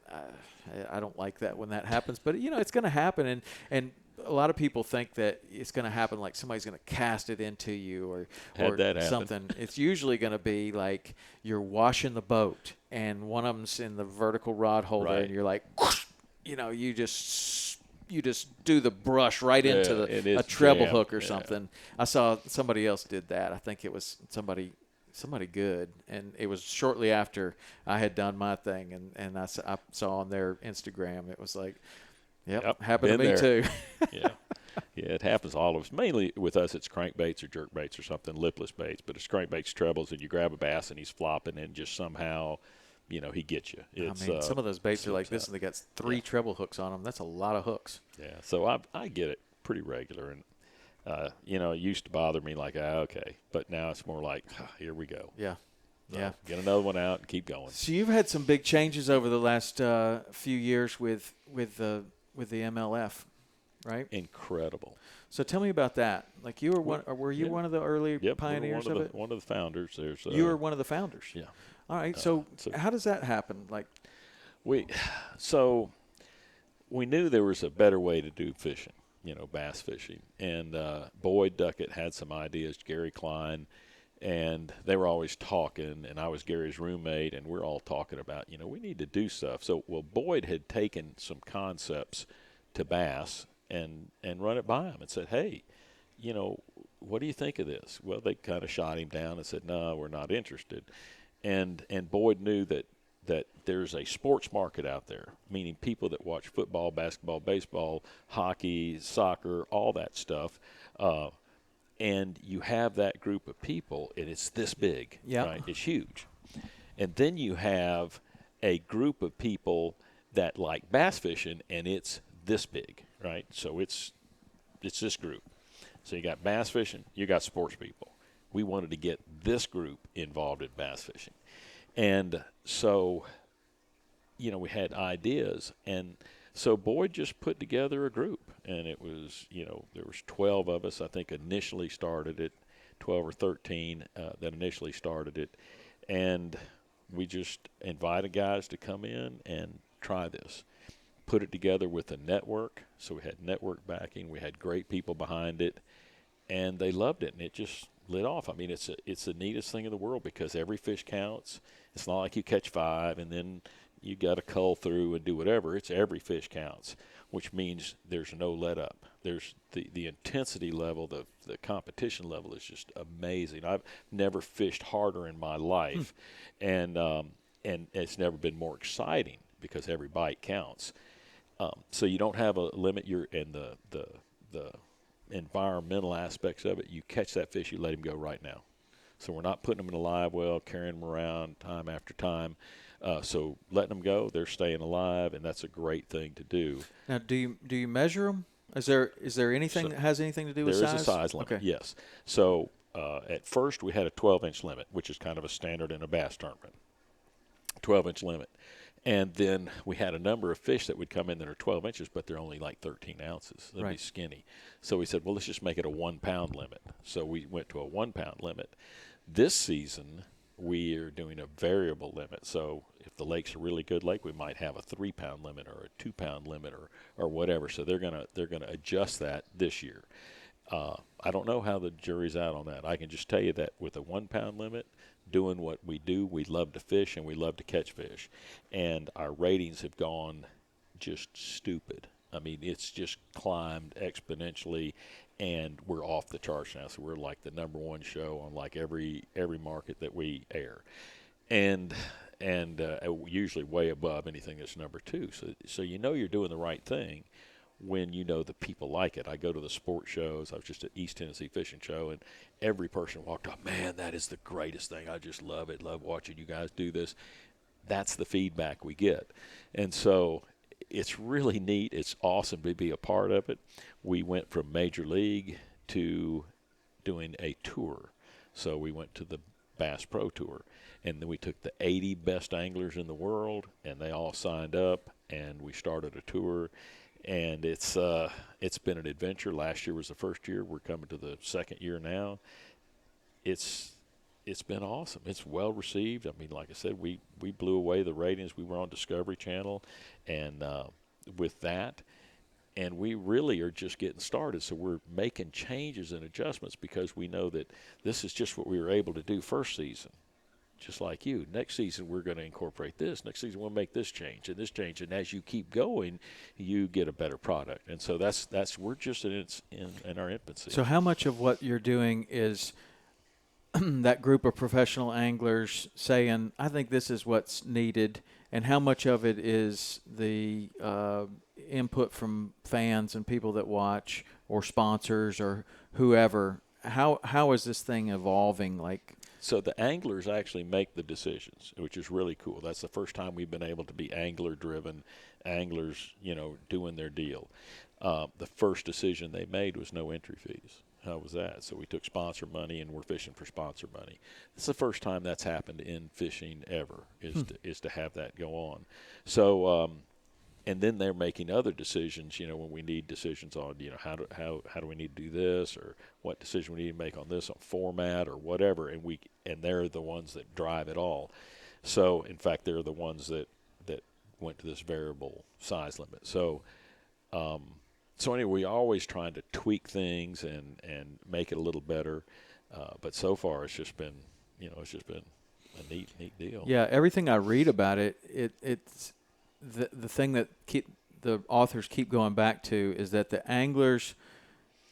I don't like that when that happens. But it's going to happen, and a lot of people think that it's going to happen like somebody's going to cast it into you or something. It's usually going to be like you're washing the boat, and one of them's in the vertical rod holder, Right. and you're like, you just do the brush right into a treble jammed. hook or something. I saw somebody else did that. I think it was somebody good, and it was shortly after I had done my thing, and I saw on their Instagram, it was like, yep happened to me there. too. Yeah, it happens to all of us. Mainly with us, it's crankbaits or jerkbaits or something, lipless baits. But it's crankbaits, trebles, and you grab a bass and he's flopping, and just somehow, he gets you. It's, some of those baits are like this, and they got 3 treble hooks on them. That's a lot of hooks. Yeah, so I get it pretty regular, and it used to bother me like, okay, but now it's more like, here we go. Yeah. So Yeah. Get another one out and keep going. So you've had some big changes over the last few years with the MLF, right? Incredible. So tell me about that. Like you were one, or were you one of the early pioneers we were of it? one of the founders. You were one of the founders. Yeah. All right. So how does that happen? Like we knew there was a better way to do fishing, bass fishing, and Boyd Duckett had some ideas. Gary Klein. And they were always talking, and I was Gary's roommate, and we're all talking about, we need to do stuff. So, Boyd had taken some concepts to bass and run it by him and said, hey, what do you think of this? Well, they kind of shot him down and said, no, we're not interested. And Boyd knew that there's a sports market out there, meaning people that watch football, basketball, baseball, hockey, soccer, all that stuff. And you have that group of people, and it's this big, right? It's huge. And then you have a group of people that like bass fishing, and it's this big, right? So it's this group. So you got bass fishing, you got sports people. We wanted to get this group involved in bass fishing. And so, we had ideas, and so Boyd just put together a group, and it was, there was 12 of us, I think, initially started it, 12 or 13 that initially started it, and we just invited guys to come in and try this. Put it together with a network, so we had network backing, we had great people behind it, and they loved it, and it just lit off. I mean, it's the neatest thing in the world because every fish counts. It's not like you catch 5 and then you got to cull through and do whatever. It's every fish counts, which means there's no let up. There's the intensity level, the competition level is just amazing. I've never fished harder in my life, and it's never been more exciting because every bite counts. So you don't have a limit. And the environmental aspects of it. You catch that fish, you let him go right now. So we're not putting them in a live well, carrying them around time after time. So letting them go, they're staying alive, and that's a great thing to do. Now, do you measure them? Is there anything that has anything to do with size? There is a size limit, okay. Yes. So at first we had a 12-inch limit, which is kind of a standard in a bass tournament, 12-inch limit. And then we had a number of fish that would come in that are 12 inches, but they're only like 13 ounces. They'd be skinny. So we said, well, let's just make it a 1-pound limit. So we went to a 1-pound limit. This season, we are doing a variable limit. So if the lake's a really good lake, we might have a 3-pound limit or a 2-pound limit or whatever. So they're gonna adjust that this year. I don't know how the jury's out on that. I can just tell you that with a 1-pound limit, doing what we do, we love to fish and we love to catch fish. And our ratings have gone just stupid. I mean, it's just climbed exponentially, and we're off the charts now. So we're like the #1 show on like every market that we air. And usually way above anything that's #2. So you're doing the right thing when you know the people like it. I go to the sports shows. I was just at East Tennessee Fishing Show, and every person walked up, man, that is the greatest thing. I just love it. Love watching you guys do this. That's the feedback we get. And so it's really neat. It's awesome to be a part of it. We went from Major League to doing a tour. So we went to the Bass Pro Tour, and then we took the 80 best anglers in the world, and they all signed up, and we started a tour. And it's been an adventure. Last year was the first year. We're coming to the second year now. It's been awesome. It's well received. I mean, like I said, we blew away the ratings. We were on Discovery Channel, and with that, and we really are just getting started. So we're making changes and adjustments because we know that this is just what we were able to do first season. Just like you. Next season, we're going to incorporate this. Next season, we'll make this change and this change. And as you keep going, you get a better product. And so that's we're just in our infancy. So how much of what you're doing is that group of professional anglers saying, I think this is what's needed, and how much of it is the input from fans and people that watch or sponsors or whoever? How is this thing evolving? Like, so the anglers actually make the decisions, which is really cool. That's the first time we've been able to be angler-driven, anglers, doing their deal. The first decision they made was no entry fees. How was that? So we took sponsor money, and we're fishing for sponsor money. It's the first time that's happened in fishing ever, is to have that go on. So, and then they're making other decisions, when we need decisions on, how do we need to do this, or what decision we need to make on this, on format or whatever, and they're the ones that drive it all. So, in fact, they're the ones that went to this variable size limit. So, anyway, we're always trying to tweak things and make it a little better. But so far, it's just been a neat deal. Yeah, everything I read about it's the thing that the authors keep going back to is that the anglers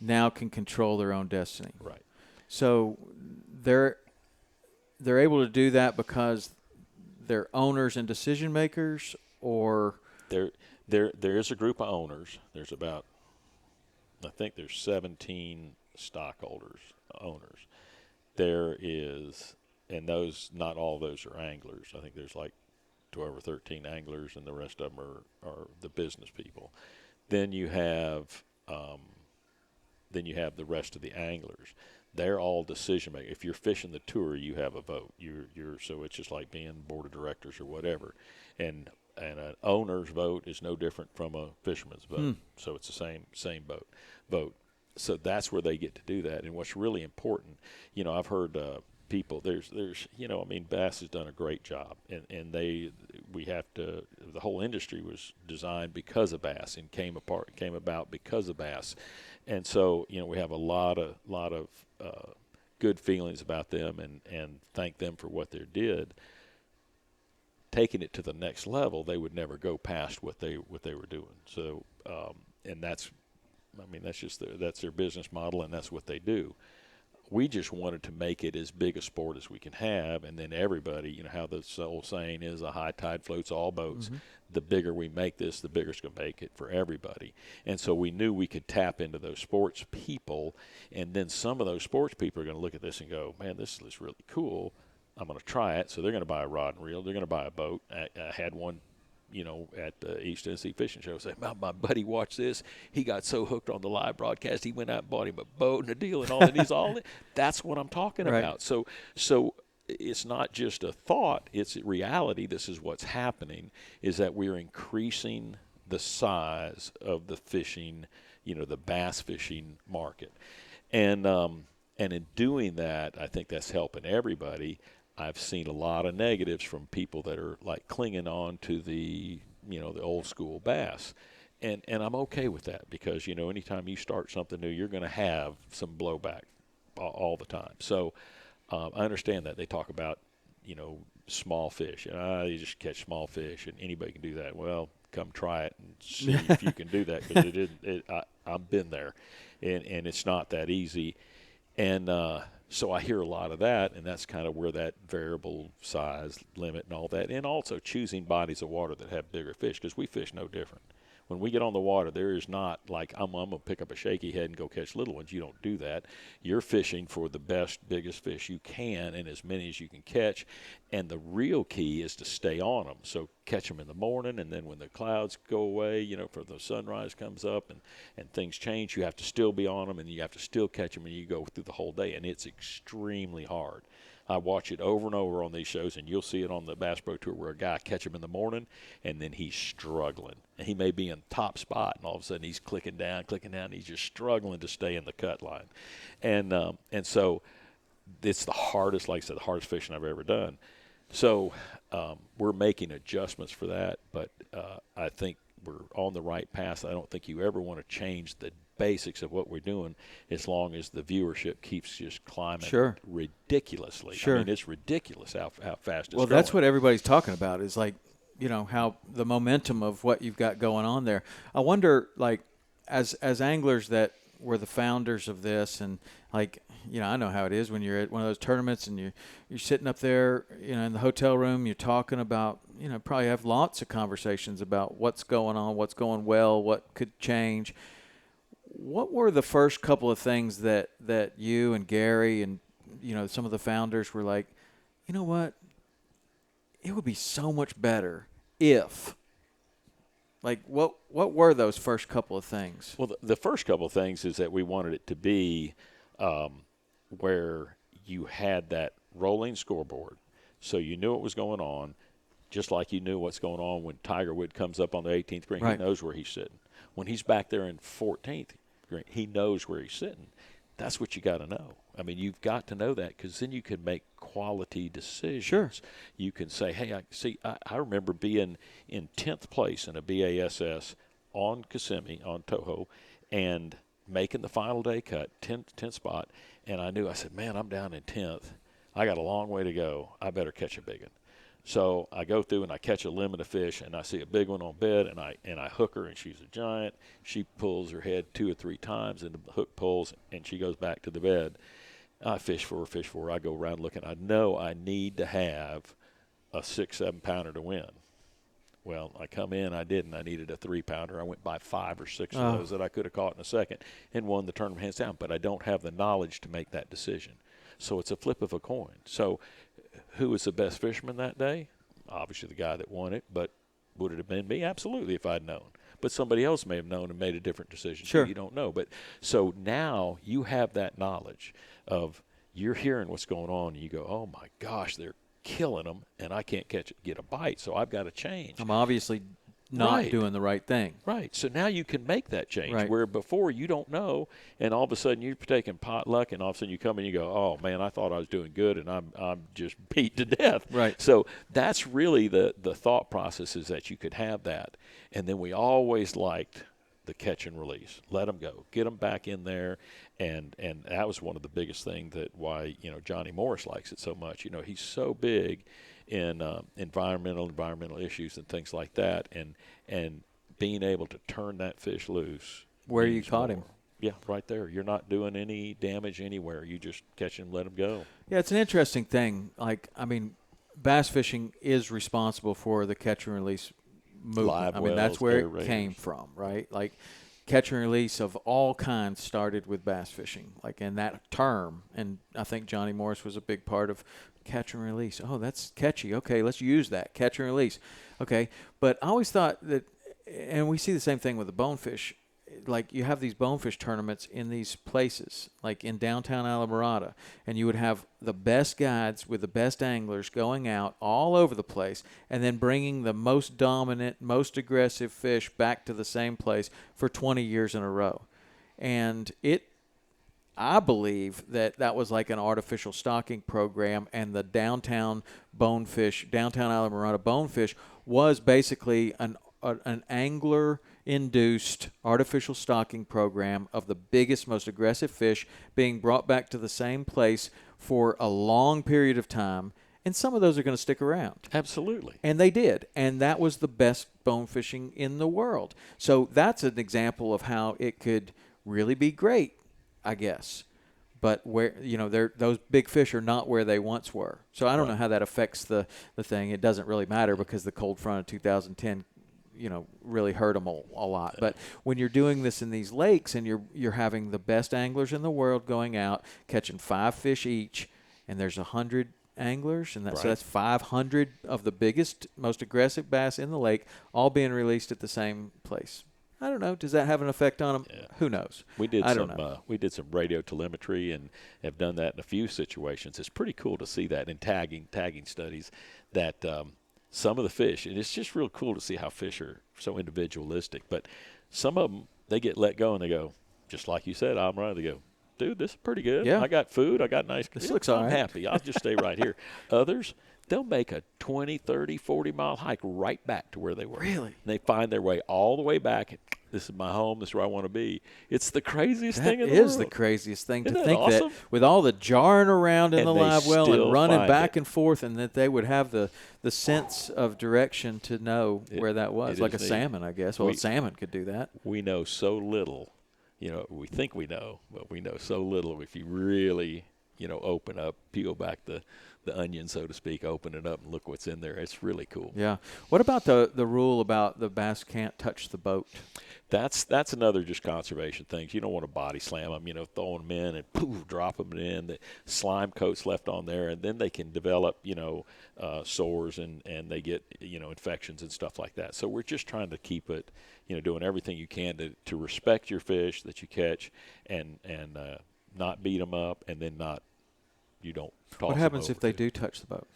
now can control their own destiny. Right. So they're able to do that because they're owners and decision makers, or there is a group of owners. There's about, I think there's 17 stockholders, owners. There is, and those, not all those are anglers. I think there's like 12 or 13 anglers, and the rest of them are the business people. Then you have the rest of the anglers. They're all decision makers. If you're fishing the tour, you have a vote. So it's just like being board of directors or whatever. And an owner's vote is no different from a fisherman's vote. So it's the same vote. So that's where they get to do that. And what's really important, I've heard people, there's Bass has done a great job, and the whole industry was designed because of Bass and came about because of Bass. And so, we have a lot of good feelings about them and thank them for what they did. Taking it to the next level, they would never go past what they were doing. So, and that's their business model, and that's what they do. We just wanted to make it as big a sport as we can have, and then everybody, how the old saying is, a high tide floats all boats. Mm-hmm. The bigger we make this, the bigger it's going to make it for everybody. And so we knew we could tap into those sports people, and then some of those sports people are going to look at this and go, man, this is really cool. I'm going to try it. So they're going to buy a rod and reel. They're going to buy a boat. I had one, at the East Tennessee Fishing Show say, my buddy watched this. He got so hooked on the live broadcast, he went out and bought him a boat and a deal and all that. He's all in. That's what I'm talking about. So it's not just a thought. It's reality. This is what's happening, is that we're increasing the size of the fishing, the bass fishing market. And in doing that, I think that's helping everybody. I've seen a lot of negatives from people that are like clinging on to the old school bass. And I'm okay with that because, anytime you start something new, you're going to have some blowback all the time. So I understand that. They talk about, small fish. You just catch small fish and anybody can do that. Well, come try it and see if you can do that, because I've been there, and it's not that easy. And so I hear a lot of that, and that's kind of where that variable size limit and all that, and also choosing bodies of water that have bigger fish, because we fish no different. When we get on the water, there is not like I'm going to pick up a shaky head and go catch little ones. You don't do that. You're fishing for the best, biggest fish you can and as many as you can catch. And the real key is to stay on them. So catch them in the morning, and then when the clouds go away, you know, for the sunrise comes up and things change, you have to still be on them, and you have to still catch them, and you go through the whole day. And it's extremely hard. I watch it over and over on these shows, and you'll see it on the Bass Pro Tour where a guy catch him in the morning, and then he's struggling. And he may be in top spot, and all of a sudden he's clicking down, and he's just struggling to stay in the cut line. And so it's the hardest, like I said, the hardest fishing I've ever done. So we're making adjustments for that, but I think we're on the right path. I don't think you ever want to change the basics of what we're doing as long as the viewership keeps just climbing ridiculously. Sure. I mean, it's ridiculous how fast it's Well, going. that's what everybody's talking about is like, you know, how the momentum of what you've got going on there. I wonder, like, as anglers that were the founders of this, and like, you know, I know how it is when you're at one of those tournaments and you're sitting up there, you know, in the hotel room, you're talking about, you know, probably have lots of conversations about what's going on, what's going well, what could change. What were the first couple of things that you and Gary and, you know, some of the founders were like, you know what, it would be so much better if, like, what were those first couple of things? Well, the first couple of things is that we wanted it to be where you had that rolling scoreboard, so you knew what was going on, just like you knew what's going on when Tiger Wood comes up on the 18th green. Right. He knows where he's sitting. When he's back there in 14th green, he knows where he's sitting. That's what you got to know. I mean, you've got to know that, because then you can make quality decisions. Sure. You can say, hey, I remember being in 10th place in a BASS on Kissimmee, on Toho, and making the final day cut, 10th spot, and I said, man, I'm down in 10th. I got a long way to go. I better catch a big one. So I go through and I catch a limit of fish, and I see a big one on bed, and I hook her, and she's a giant. She pulls her head 2 or 3 times, and the hook pulls, and she goes back to the bed. I fish for her. I go around looking. I know I need to have a 6-7 pounder to win. Well, I come in, I didn't. I needed a 3-pounder. I went by 5 or 6 of those that I could have caught in a second and won the tournament hands down, but I don't have the knowledge to make that decision. So it's a flip of a coin. So who was the best fisherman that day? Obviously the guy that won it, but would it have been me? Absolutely, if I'd known. But somebody else may have known and made a different decision. Sure. You don't know. But so now you have that knowledge of, you're hearing what's going on, and you go, oh my gosh, they're killing them, and I can't get a bite, so I've got to change. I'm obviously not doing the right thing. Right. So now you can make that change, right. where before you don't know, and all of a sudden you're taking potluck, and all of a sudden you come and you go, oh man, I thought I was doing good, and I'm just beat to death. Right. So that's really the thought process, is that you could have that. And then we always liked the catch and release. Let them go. Get them back in there. And that was one of the biggest things that why, you know, Johnny Morris likes it so much. You know, he's so big in environmental issues and things like that, and being able to turn that fish loose. Where you caught him. Yeah, right there. You're not doing any damage anywhere. You just catch him, let him go. Yeah, it's an interesting thing. Like, I mean, bass fishing is responsible for the catch and release movement. Live I mean, that's wells, where it aerators. came from, right? Like, catch and release of all kinds started with bass fishing, like in that term. And I think Johnny Morris was a big part of catch and release. Oh, that's catchy. Okay, let's use that. Catch and release. Okay. But I always thought that, and we see the same thing with the bonefish, like you have these bonefish tournaments in these places, like in downtown Alamorada, and you would have the best guides with the best anglers going out all over the place and then bringing the most dominant, most aggressive fish back to the same place for 20 years in a row. And I believe that was like an artificial stocking program, and the downtown Alamorada bonefish was basically an angler-induced artificial stocking program of the biggest, most aggressive fish being brought back to the same place for a long period of time, and some of those are going to stick around. Absolutely. And they did, and that was the best bone fishing in the world. So that's an example of how it could really be great, I guess. But where, you know, those big fish are not where they once were. So I don't know how that affects the thing. It doesn't really matter because the cold front of 2010, really hurt them a lot. But when you're doing this in these lakes and you're having the best anglers in the world going out catching 5 fish each, and there's 100 anglers, and so that's 500 of the biggest, most aggressive bass in the lake, all being released at the same place. I don't know. Does that have an effect on them? Yeah. Who knows? We did some radio telemetry and have done that in a few situations. It's pretty cool to see that in tagging studies that some of the fish, and it's just real cool to see how fish are so individualistic. But some of them, they get let go and they go, just like you said, they go, dude, this is pretty good. Yeah. I got food. I got nice. This looks all right. I'm happy. I'll just stay right here. Others, they'll make a 20, 30, 40-mile hike right back to where they were. Really? And they find their way all the way back. This is my home. This is where I want to be. It's the craziest thing in the world. That is the craziest thing to Isn't think awesome? that with all the jarring around in the live well and running back and forth, and that they would have the sense of direction to know where that was. Like a salmon, I guess. Well, a salmon could do that. We know so little. We think we know, but we know so little. If you really, open up, peel back the onion, so to speak, open it up and look what's in there. It's really cool. Yeah. What about the rule about the bass can't touch the boat? That's another just conservation thing. You don't want to body slam them, throwing them in and poof, drop them in. The slime coat's left on there, and then they can develop, sores and they get, infections and stuff like that. So we're just trying to keep it, doing everything you can to respect your fish that you catch and not beat them up, and then you don't toss them. What happens if they do touch the boat?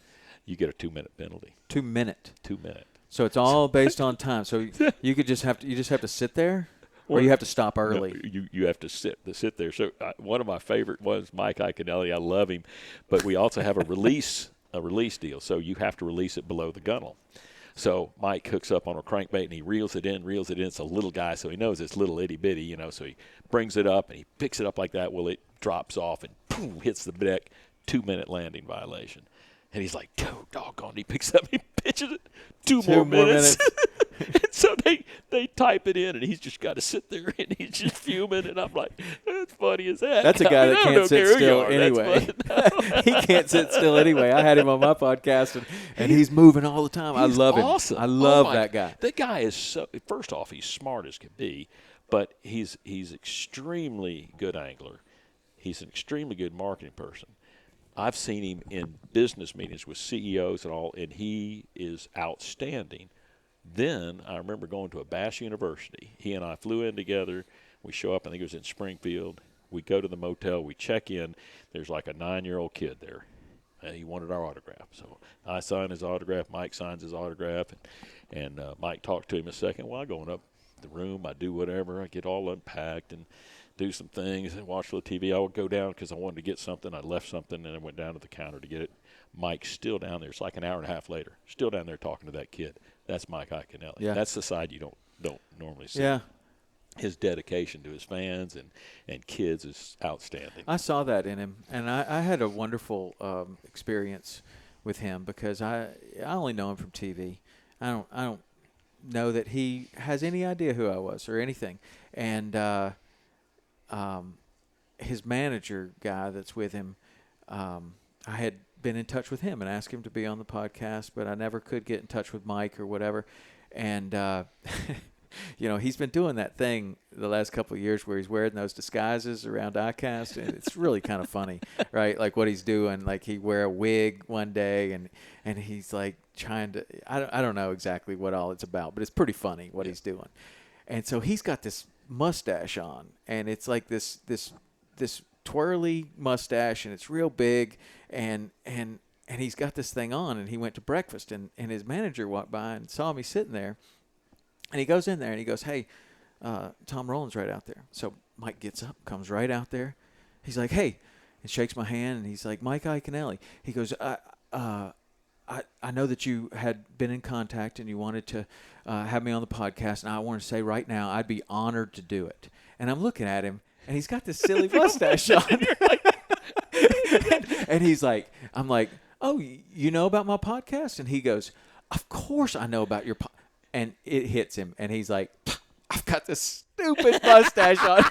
You get a 2-minute penalty. 2 minute. 2 minute. So it's all based on time. So you just have to sit there, or you have to stop early. No, you have to sit there. So one of my favorite was Mike Iaconelli. I love him, but we also have a release deal. So you have to release it below the gunnel. So Mike hooks up on a crankbait and he reels it in. It's a little guy, so he knows it's little itty bitty, So he brings it up and he picks it up like that. Well, it drops off and boom, hits the deck. 2-minute landing violation. And he's like, oh, doggone. He picks up, he pitches it. Two more minutes. And so they type it in, and he's just got to sit there, and he's just fuming. And I'm like, that's funny as heck. That's a guy that can't sit still anyway. He can't sit still anyway. I had him on my podcast, and he's moving all the time. I love him. Awesome. I love that guy. That guy is so – first off, he's smart as can be, but he's extremely good angler. He's an extremely good marketing person. I've seen him in business meetings with CEOs and all, and he is outstanding. Then I remember going to a Bass University. He and I flew in together. We show up, I think it was in Springfield. We go to the motel. We check in. There's like a 9-year-old kid there. He wanted our autograph. So I sign his autograph. Mike signs his autograph. And Mike talked to him a second. Well, I go up the room. I do whatever. I get all unpacked and do some things and watch a little TV. I would go down because I wanted to get something. I left something, and I went down to the counter to get it. Mike's still down there. It's like an hour and a half later. Still down there talking to that kid. That's Mike Iaconelli. Yeah. That's the side you don't normally see. Yeah. His dedication to his fans and kids is outstanding. I saw that in him, and I had a wonderful experience with him because I only know him from TV. I don't know that he has any idea who I was or anything. And his manager guy that's with him, I had been in touch with him and asked him to be on the podcast, but I never could get in touch with Mike or whatever. And, he's been doing that thing the last couple of years where he's wearing those disguises around ICAST, and it's really kind of funny, right? Like what he's doing, like he wear a wig one day and he's like trying to, I don't know exactly what all it's about, but it's pretty funny what he's doing. And so he's got this mustache on, and it's like this twirly mustache, and it's real big, and he's got this thing on, and he went to breakfast, and his manager walked by and saw me sitting there, and he goes in there and he goes, hey, Tom Rowland's right out there. So Mike gets up, comes right out there. He's like, hey, and shakes my hand, and he's like, Mike Iaconelli. He goes, I know that you had been in contact and you wanted to have me on the podcast, and I want to say right now I'd be honored to do it. And I'm looking at him, and he's got this silly mustache on. And he's like, I'm like, oh, you know about my podcast? And he goes, of course I know about your podcast. And it hits him, and he's like, I've got this stupid mustache on.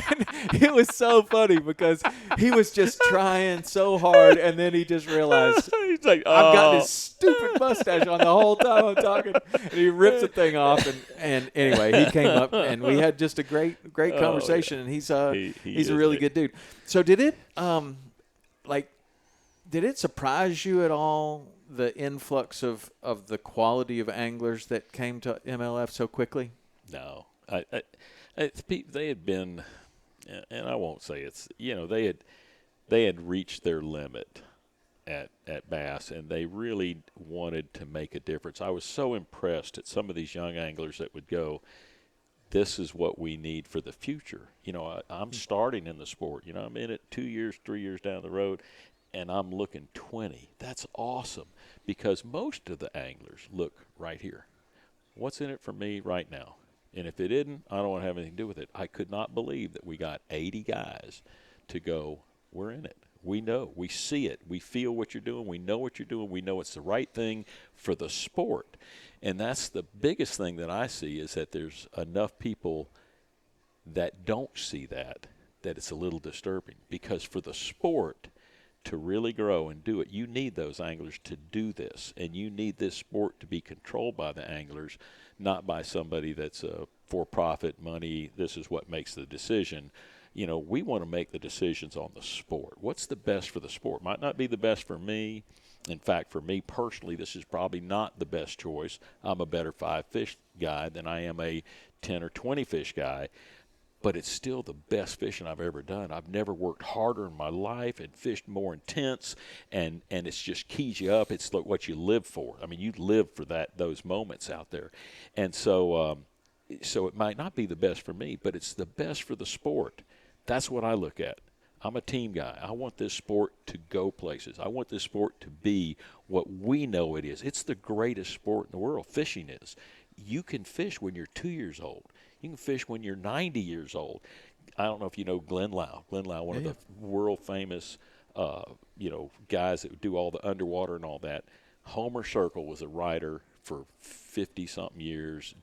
And it was so funny because he was just trying so hard, and then he just realized, He's like, I've got this stupid mustache on the whole time I'm talking. And he rips the thing off, and anyway, he came up, and we had just a great conversation, and he's a really good dude. So did it did it surprise you at all, the influx of the quality of anglers that came to MLF so quickly? No, they had been, and I won't say it's, they had reached their limit at bass, and they really wanted to make a difference. I was so impressed at some of these young anglers that would go, this is what we need for the future. I'm starting in the sport. I'm in it 2 years, 3 years down the road, and I'm looking 20. That's awesome, because most of the anglers look right here. What's in it for me right now? And if it isn't, I don't want to have anything to do with it. I could not believe that we got 80 guys to go, we're in it. We know. We see it. We feel what you're doing. We know what you're doing. We know it's the right thing for the sport. And that's the biggest thing that I see, is that there's enough people that don't see that it's a little disturbing. Because for the sport to really grow and do it, you need those anglers to do this. And you need this sport to be controlled by the anglers, not by somebody that's for-profit money. This is what makes the decision. We want to make the decisions on the sport. What's the best for the sport? Might not be the best for me. In fact, for me personally, this is probably not the best choice. I'm a better 5-fish guy than I am a 10 or 20 fish guy. But it's still the best fishing I've ever done. I've never worked harder in my life and fished more intense, and it's just keys you up. It's like what you live for. I mean, you live for those moments out there. And so it might not be the best for me, but it's the best for the sport. That's what I look at. I'm a team guy. I want this sport to go places. I want this sport to be what we know it is. It's the greatest sport in the world. Fishing is. You can fish when you're 2 years old. You can fish when you're 90 years old. I don't know if you know Glenn Lau. Glenn Lau, one of the world famous, guys that would do all the underwater and all that. Homer Circle was a writer for 50-something years.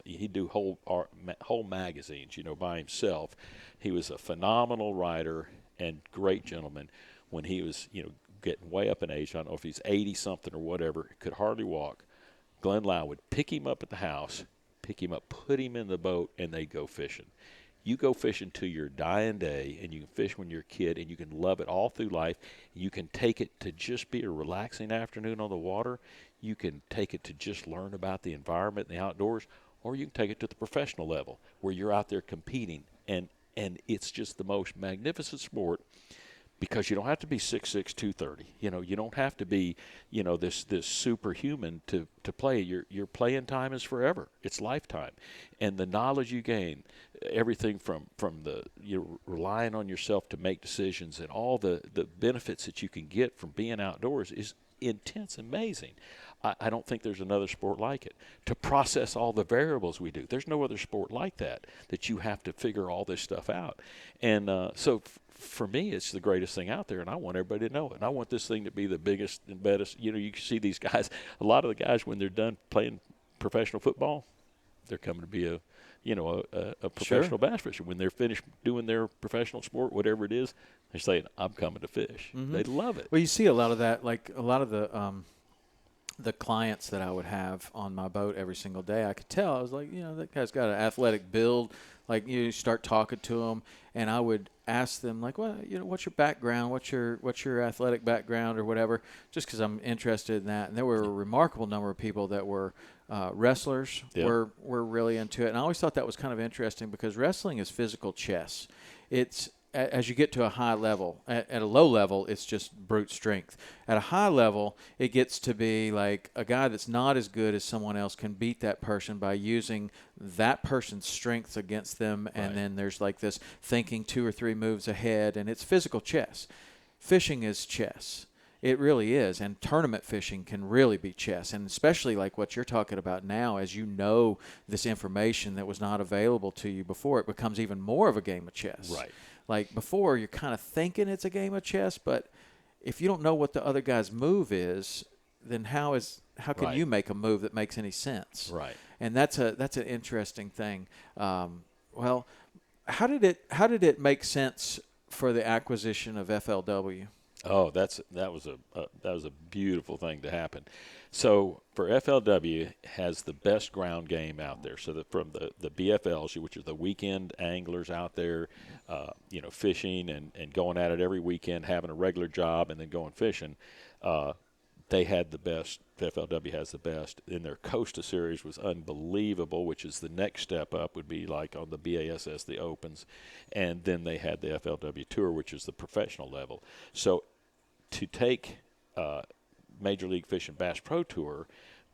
He'd do whole magazines, by himself. He was a phenomenal writer and great gentleman. When he was, getting way up in age, I don't know if he's 80-something or whatever, could hardly walk, Glenn Lau would pick him up at the house, pick him up, put him in the boat, and they'd go fishing. You go fishing till your dying day, and you can fish when you're a kid, and you can love it all through life. You can take it to just be a relaxing afternoon on the water. You can take it to just learn about the environment and the outdoors, or you can take it to the professional level where you're out there competing, and it's just the most magnificent sport. Because you don't have to be 6'6", 230. You don't have to be, this superhuman to play. Your playing time is forever. It's lifetime. And the knowledge you gain, everything from relying on yourself to make decisions, and all the benefits that you can get from being outdoors is intense, amazing. I don't think there's another sport like it. To process all the variables we do, there's no other sport like that you have to figure all this stuff out. And so for me, it's the greatest thing out there, and I want everybody to know it. And I want this thing to be the biggest and best. You can see these guys, a lot of the guys, when they're done playing professional football, they're coming to be a professional bass fisher. When they're finished doing their professional sport, whatever it is, they're saying, I'm coming to fish. Mm-hmm. They love it. Well, you see a lot of that, like a lot of the clients that I would have on my boat every single day, I could tell. I was like, that guy's got an athletic build. Like, you start talking to them, and I would ask them, like, well, what's your background? What's your athletic background or whatever, just because I'm interested in that. And there were a remarkable number of people that were wrestlers, were really into it. And I always thought that was kind of interesting, because wrestling is physical chess. It's as you get to a high level. At a low level, it's just brute strength. At a high level, it gets to be like a guy that's not as good as someone else can beat that person by using that person's strengths against them. Right. And then there's like this thinking 2 or 3 moves ahead, and it's physical chess. Fishing is chess. It really is. And tournament fishing can really be chess. And especially like what you're talking about now, as you know this information that was not available to you before, it becomes even more of a game of chess. Right. Like before, you're kind of thinking it's a game of chess, but if you don't know what the other guy's move is, then how can right. you make a move that makes any sense? Right. And that's an interesting thing. Well, how did it make sense for the acquisition of FLW? Oh, that was a beautiful thing to happen. So for FLW has the best ground game out there. So from the BFLs, which are the weekend anglers out there, fishing and going at it every weekend, having a regular job and then going fishing, they had the best. FLW has the best. In their Costa series was unbelievable, which is the next step up would be like on the BASS, the Opens. And then they had the FLW Tour, which is the professional level. So to take Major League Fishing Bass Pro Tour,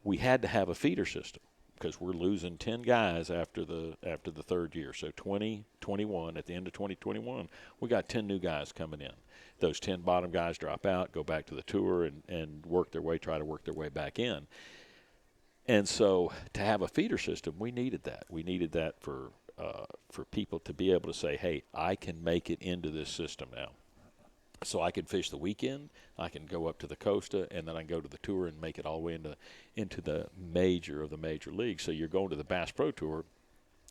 we had to have a feeder system because we're losing 10 guys after the third year. So 2021, at the end of 2021, we got 10 new guys coming in. Those 10 bottom guys drop out, go back to the tour, and try to work their way back in. And so to have a feeder system, we needed that. We needed that for people to be able to say, hey, I can make it into this system now. So I can fish the weekend, I can go up to the Costa, and then I can go to the tour and make it all the way into the major of the major leagues. So you're going to the Bass Pro Tour,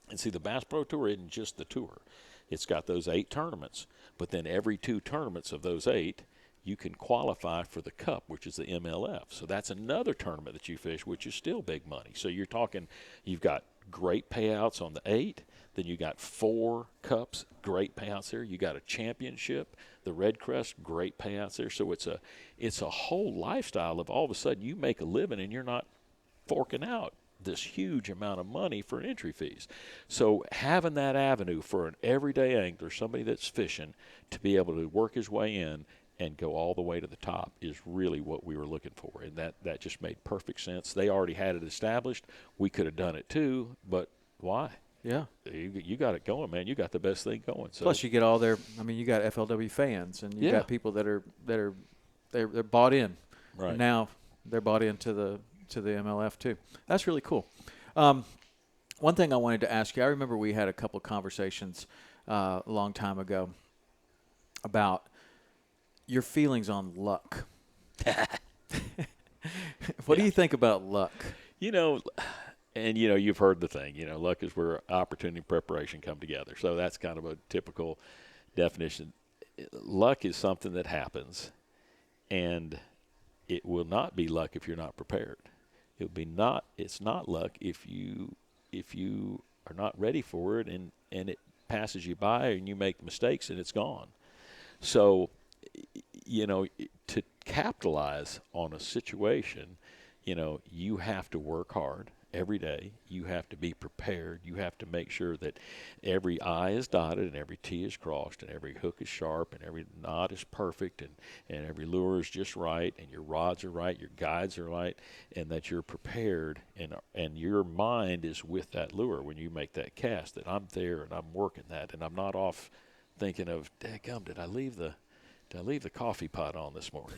and see, the Bass Pro Tour isn't just the tour. It's got those 8 tournaments, but then every 2 tournaments of those 8, you can qualify for the Cup, which is the MLF. So that's another tournament that you fish, which is still big money. So you're talking, you've got great payouts on the 8, then you got 4 Cups, great payouts there. You got a championship, the Red Crest, great payouts there. So it's a whole lifestyle of all of a sudden you make a living and you're not forking out this huge amount of money for entry fees. So having that avenue for an everyday angler, somebody that's fishing, to be able to work his way in and go all the way to the top is really what we were looking for. And that just made perfect sense. They already had it established. We could have done it too, but why? Yeah. You got it going, man. You got the best thing going. So. Plus, you get all you got FLW fans, and you got people that are bought in. Right. And now they're bought into the MLF too. That's really cool. One thing I wanted to ask you, I remember we had a couple of conversations a long time ago about your feelings on luck. What do you think about luck? And you've heard the thing, luck is where opportunity and preparation come together. So that's kind of a typical definition. Luck is something that happens, and it will not be luck if you're not prepared. It's not luck if you are not ready for it and it passes you by and you make mistakes and it's gone. So, to capitalize on a situation, you have to work hard every day. You have to be prepared. You have to make sure that every I is dotted and every T is crossed and every hook is sharp and every knot is perfect and every lure is just right and your rods are right, your guides are right, and that you're prepared and your mind is with that lure when you make that cast, that I'm there and I'm working that and I'm not off thinking of, dadgum, did I leave the coffee pot on this morning?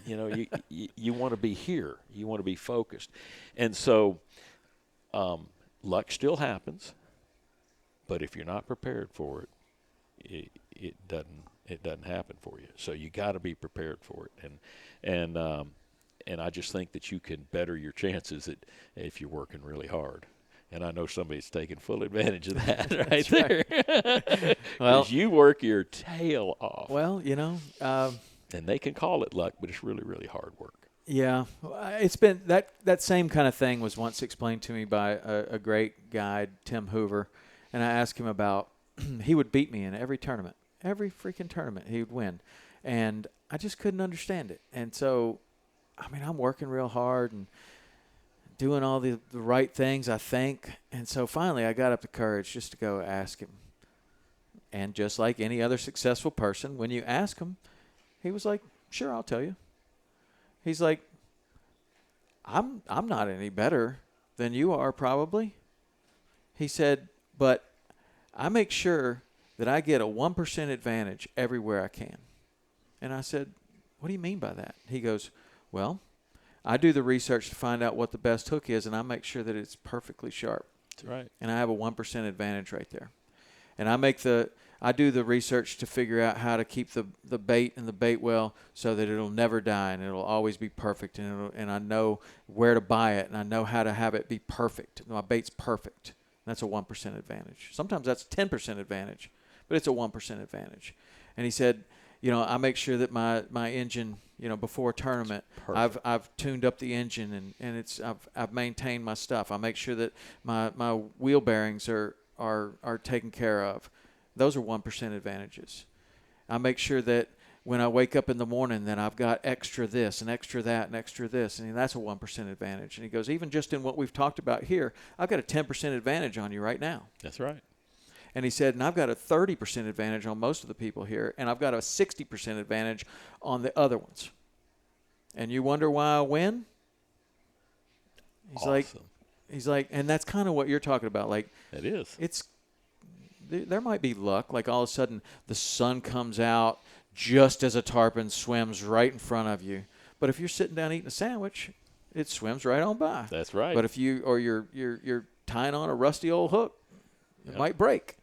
You want to be here. You want to be focused. And so luck still happens, but if you're not prepared for it, it doesn't happen for you. So you got to be prepared for it. And I just think that you can better your chances if you're working really hard. And I know somebody's taking full advantage of that right there. Well, you work your tail off. Well, and they can call it luck, but it's really, really hard work. Yeah, it's been that same kind of thing was once explained to me by a great guide, Tim Hoover, and I asked him about he would beat me in every tournament, every freaking tournament he would win, and I just couldn't understand it. And so, I'm working real hard and doing all the right things, I think. And so finally I got up the courage just to go ask him. And just like any other successful person, when you ask him, he was like, sure, I'll tell you. He's like, I'm not any better than you are probably. He said, but I make sure that I get a 1% advantage everywhere I can. And I said, what do you mean by that? He goes, well, I do the research to find out what the best hook is, and I make sure that it's perfectly sharp. That's right. And I have a 1% advantage right there. And I make the I do the research to figure out how to keep the bait in the bait well so that it'll never die and it'll always be perfect. And I know where to buy it, and I know how to have it be perfect. My bait's perfect. That's a 1% advantage. Sometimes that's 10% advantage, but it's a 1% advantage. And he said, I make sure that my engine, before a tournament, I've tuned up the engine and I've maintained my stuff. I make sure that my wheel bearings are taken care of. Those are 1% advantages. I make sure that when I wake up in the morning that I've got extra this and extra that and extra this, and that's a 1% advantage. And he goes, even just in what we've talked about here, I've got a 10% advantage on you right now. That's right. And he said, and I've got a 30% advantage on most of the people here, and I've got a 60% advantage on the other ones. And you wonder why I win? He's like, and that's kind of what you're talking about. Like, it is. There might be luck. Like all of a sudden the sun comes out just as a tarpon swims right in front of you. But if you're sitting down eating a sandwich, it swims right on by. That's right. But if you're tying on a rusty old hook, it might break.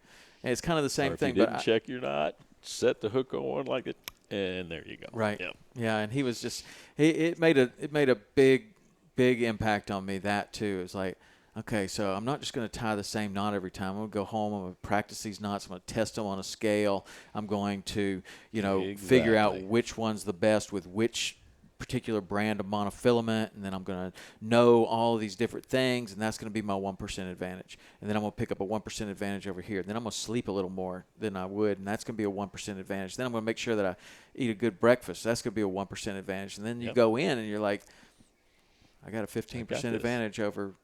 And it's kind of the same thing. If you didn't check your knot, set the hook on like it, and there you go. Right. Yep. Yeah. And he was just it made a big impact on me, that too. It's like, okay, so I'm not just going to tie the same knot every time. I'm going to go home. I'm going to practice these knots. I'm going to test them on a scale. I'm going to, figure out which one's the best with which particular brand of monofilament, and then I'm going to know all of these different things, and that's going to be my 1% advantage. And then I'm going to pick up a 1% advantage over here. Then I'm going to sleep a little more than I would, and that's going to be a 1% advantage. Then I'm going to make sure that I eat a good breakfast. That's going to be a 1% advantage. And then you go in, and you're like, I got a 15% advantage over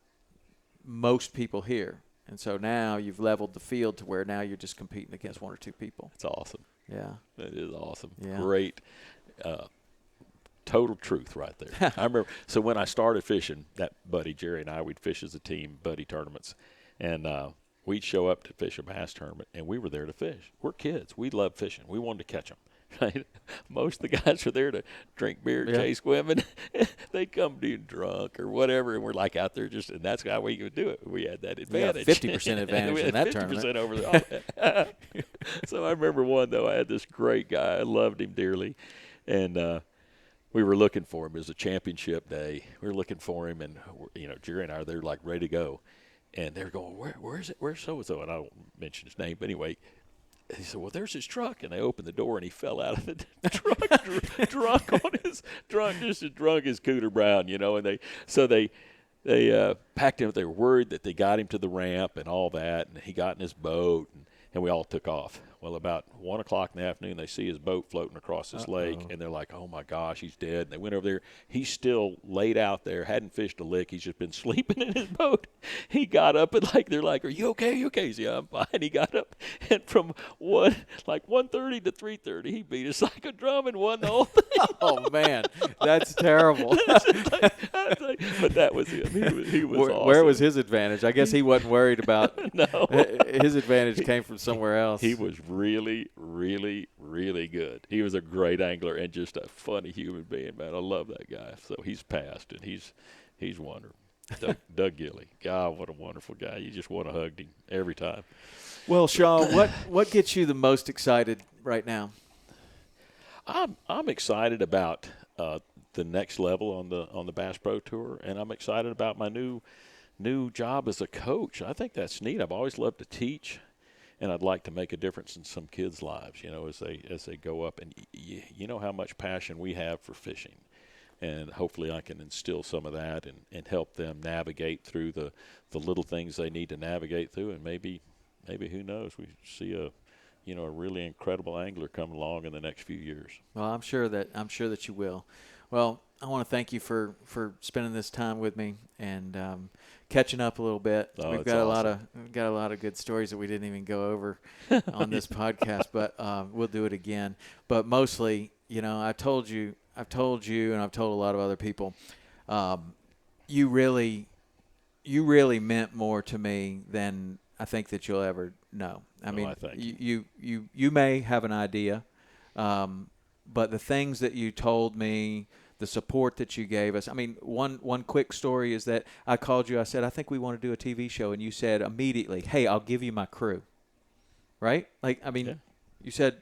most people here. And so now you've leveled the field to where now you're just competing against one or two people. That's awesome. Yeah. That is awesome. Yeah. Great. Total truth right there. I remember, so when I started fishing, that buddy Jerry and I, we'd fish as a team, buddy tournaments, and we'd show up to fish a bass tournament, and we were there to fish. We're kids. We love fishing. We wanted to catch them. Right? Most of the guys are there to drink beer, chase women. They come being drunk or whatever, and we're like out there just, and that's how we could do it. We had that advantage. 50% advantage in that 50% tournament. over there. So I remember one, though, I had this great guy. I loved him dearly, and we were looking for him. It was a championship day. We were looking for him, and Jerry and I are there like ready to go, and they're going, where's it? Where's so-and-so? And I don't mention his name, but anyway, he said, well, there's his truck, and they opened the door, and he fell out of the truck, drunk on his drunk, just as drunk as Cooter Brown, and they packed him. They were worried that they got him to the ramp and all that, and he got in his boat, and we all took off. Well, about 1 o'clock in the afternoon, they see his boat floating across this lake, and they're like, oh, my gosh, he's dead. And they went over there. He's still laid out there, hadn't fished a lick. He's just been sleeping in his boat. He got up, and they're like, are you okay? You okay? He said, yeah, I'm fine. He got up, and from 1:30 to 3:30, he beat us like a drum and won the whole thing. Oh, man, that's terrible. But that was him. He was awesome. Where was his advantage? I guess he wasn't worried about No. His advantage came from somewhere else. He was really, really, really good. He was a great angler and just a funny human being, man. I love that guy. So he's passed, and he's wonderful. Doug Gilley. God, what a wonderful guy. You just want to hug him every time. Well, Shaw, what gets you the most excited right now? I'm excited about the next level on the Bass Pro Tour, and I'm excited about my new job as a coach. I think that's neat. I've always loved to teach, and I'd like to make a difference in some kids' lives, as they go up. And you know how much passion we have for fishing, and hopefully I can instill some of that and help them navigate through the little things they need to navigate through. And maybe who knows, we see a really incredible angler come along in the next few years. Well, I'm sure that you will. Well, I want to thank you for spending this time with me and catching up a little bit. We've got a lot of good stories that we didn't even go over on this podcast, but we'll do it again. But mostly, I've told you, and I've told a lot of other people, you really meant more to me than I think that you'll ever know. I mean, you may have an idea, but the things that you told me, the support that you gave us. I mean, one quick story is that I called you. I said, I think we want to do a TV show. And you said immediately, hey, I'll give you my crew. Right? Like, I mean, You said,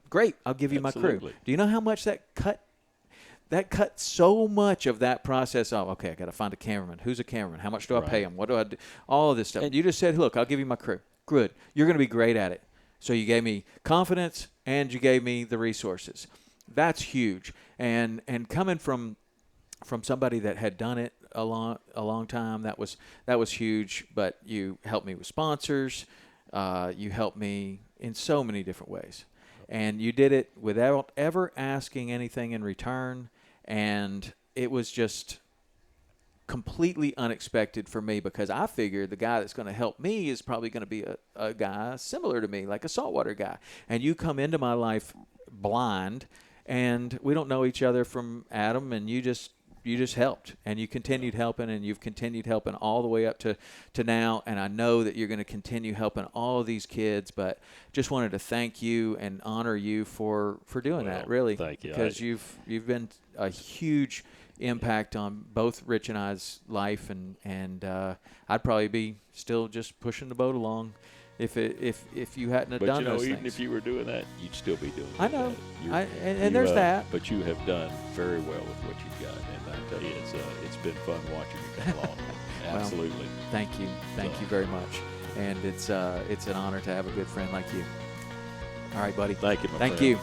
great, I'll give you my crew. Absolutely. Do you know how much that cut? That cut so much of that process off. Okay, I got to find a cameraman. Who's a cameraman? How much do I pay him? What do I do? All of this stuff. And you just said, look, I'll give you my crew. Good. You're going to be great at it. So you gave me confidence and you gave me the resources. That's huge. And coming from somebody that had done it a long time, that was huge. But you helped me with sponsors. You helped me in so many different ways. And you did it without ever asking anything in return. And it was just completely unexpected for me, because I figured the guy that's going to help me is probably going to be a guy similar to me, like a saltwater guy. And you come into my life blind, and we don't know each other from Adam, and you just helped, and you continued helping, and you've continued helping all the way up to now. And I know that you're going to continue helping all of these kids, but just wanted to thank you and honor you for doing that, really. Thank you. Because you've been a huge impact on both Rich and I's life, and I'd probably be still just pushing the boat along if you hadn't have done those things. Even if you were doing that, you'd still be doing it. I know. And there's that. But you have done very well with what you've got, and I tell you, it's been fun watching you come along. Absolutely. Well, thank you very much, and it's an honor to have a good friend like you. All right, buddy. Thank you, my Thank friend. you.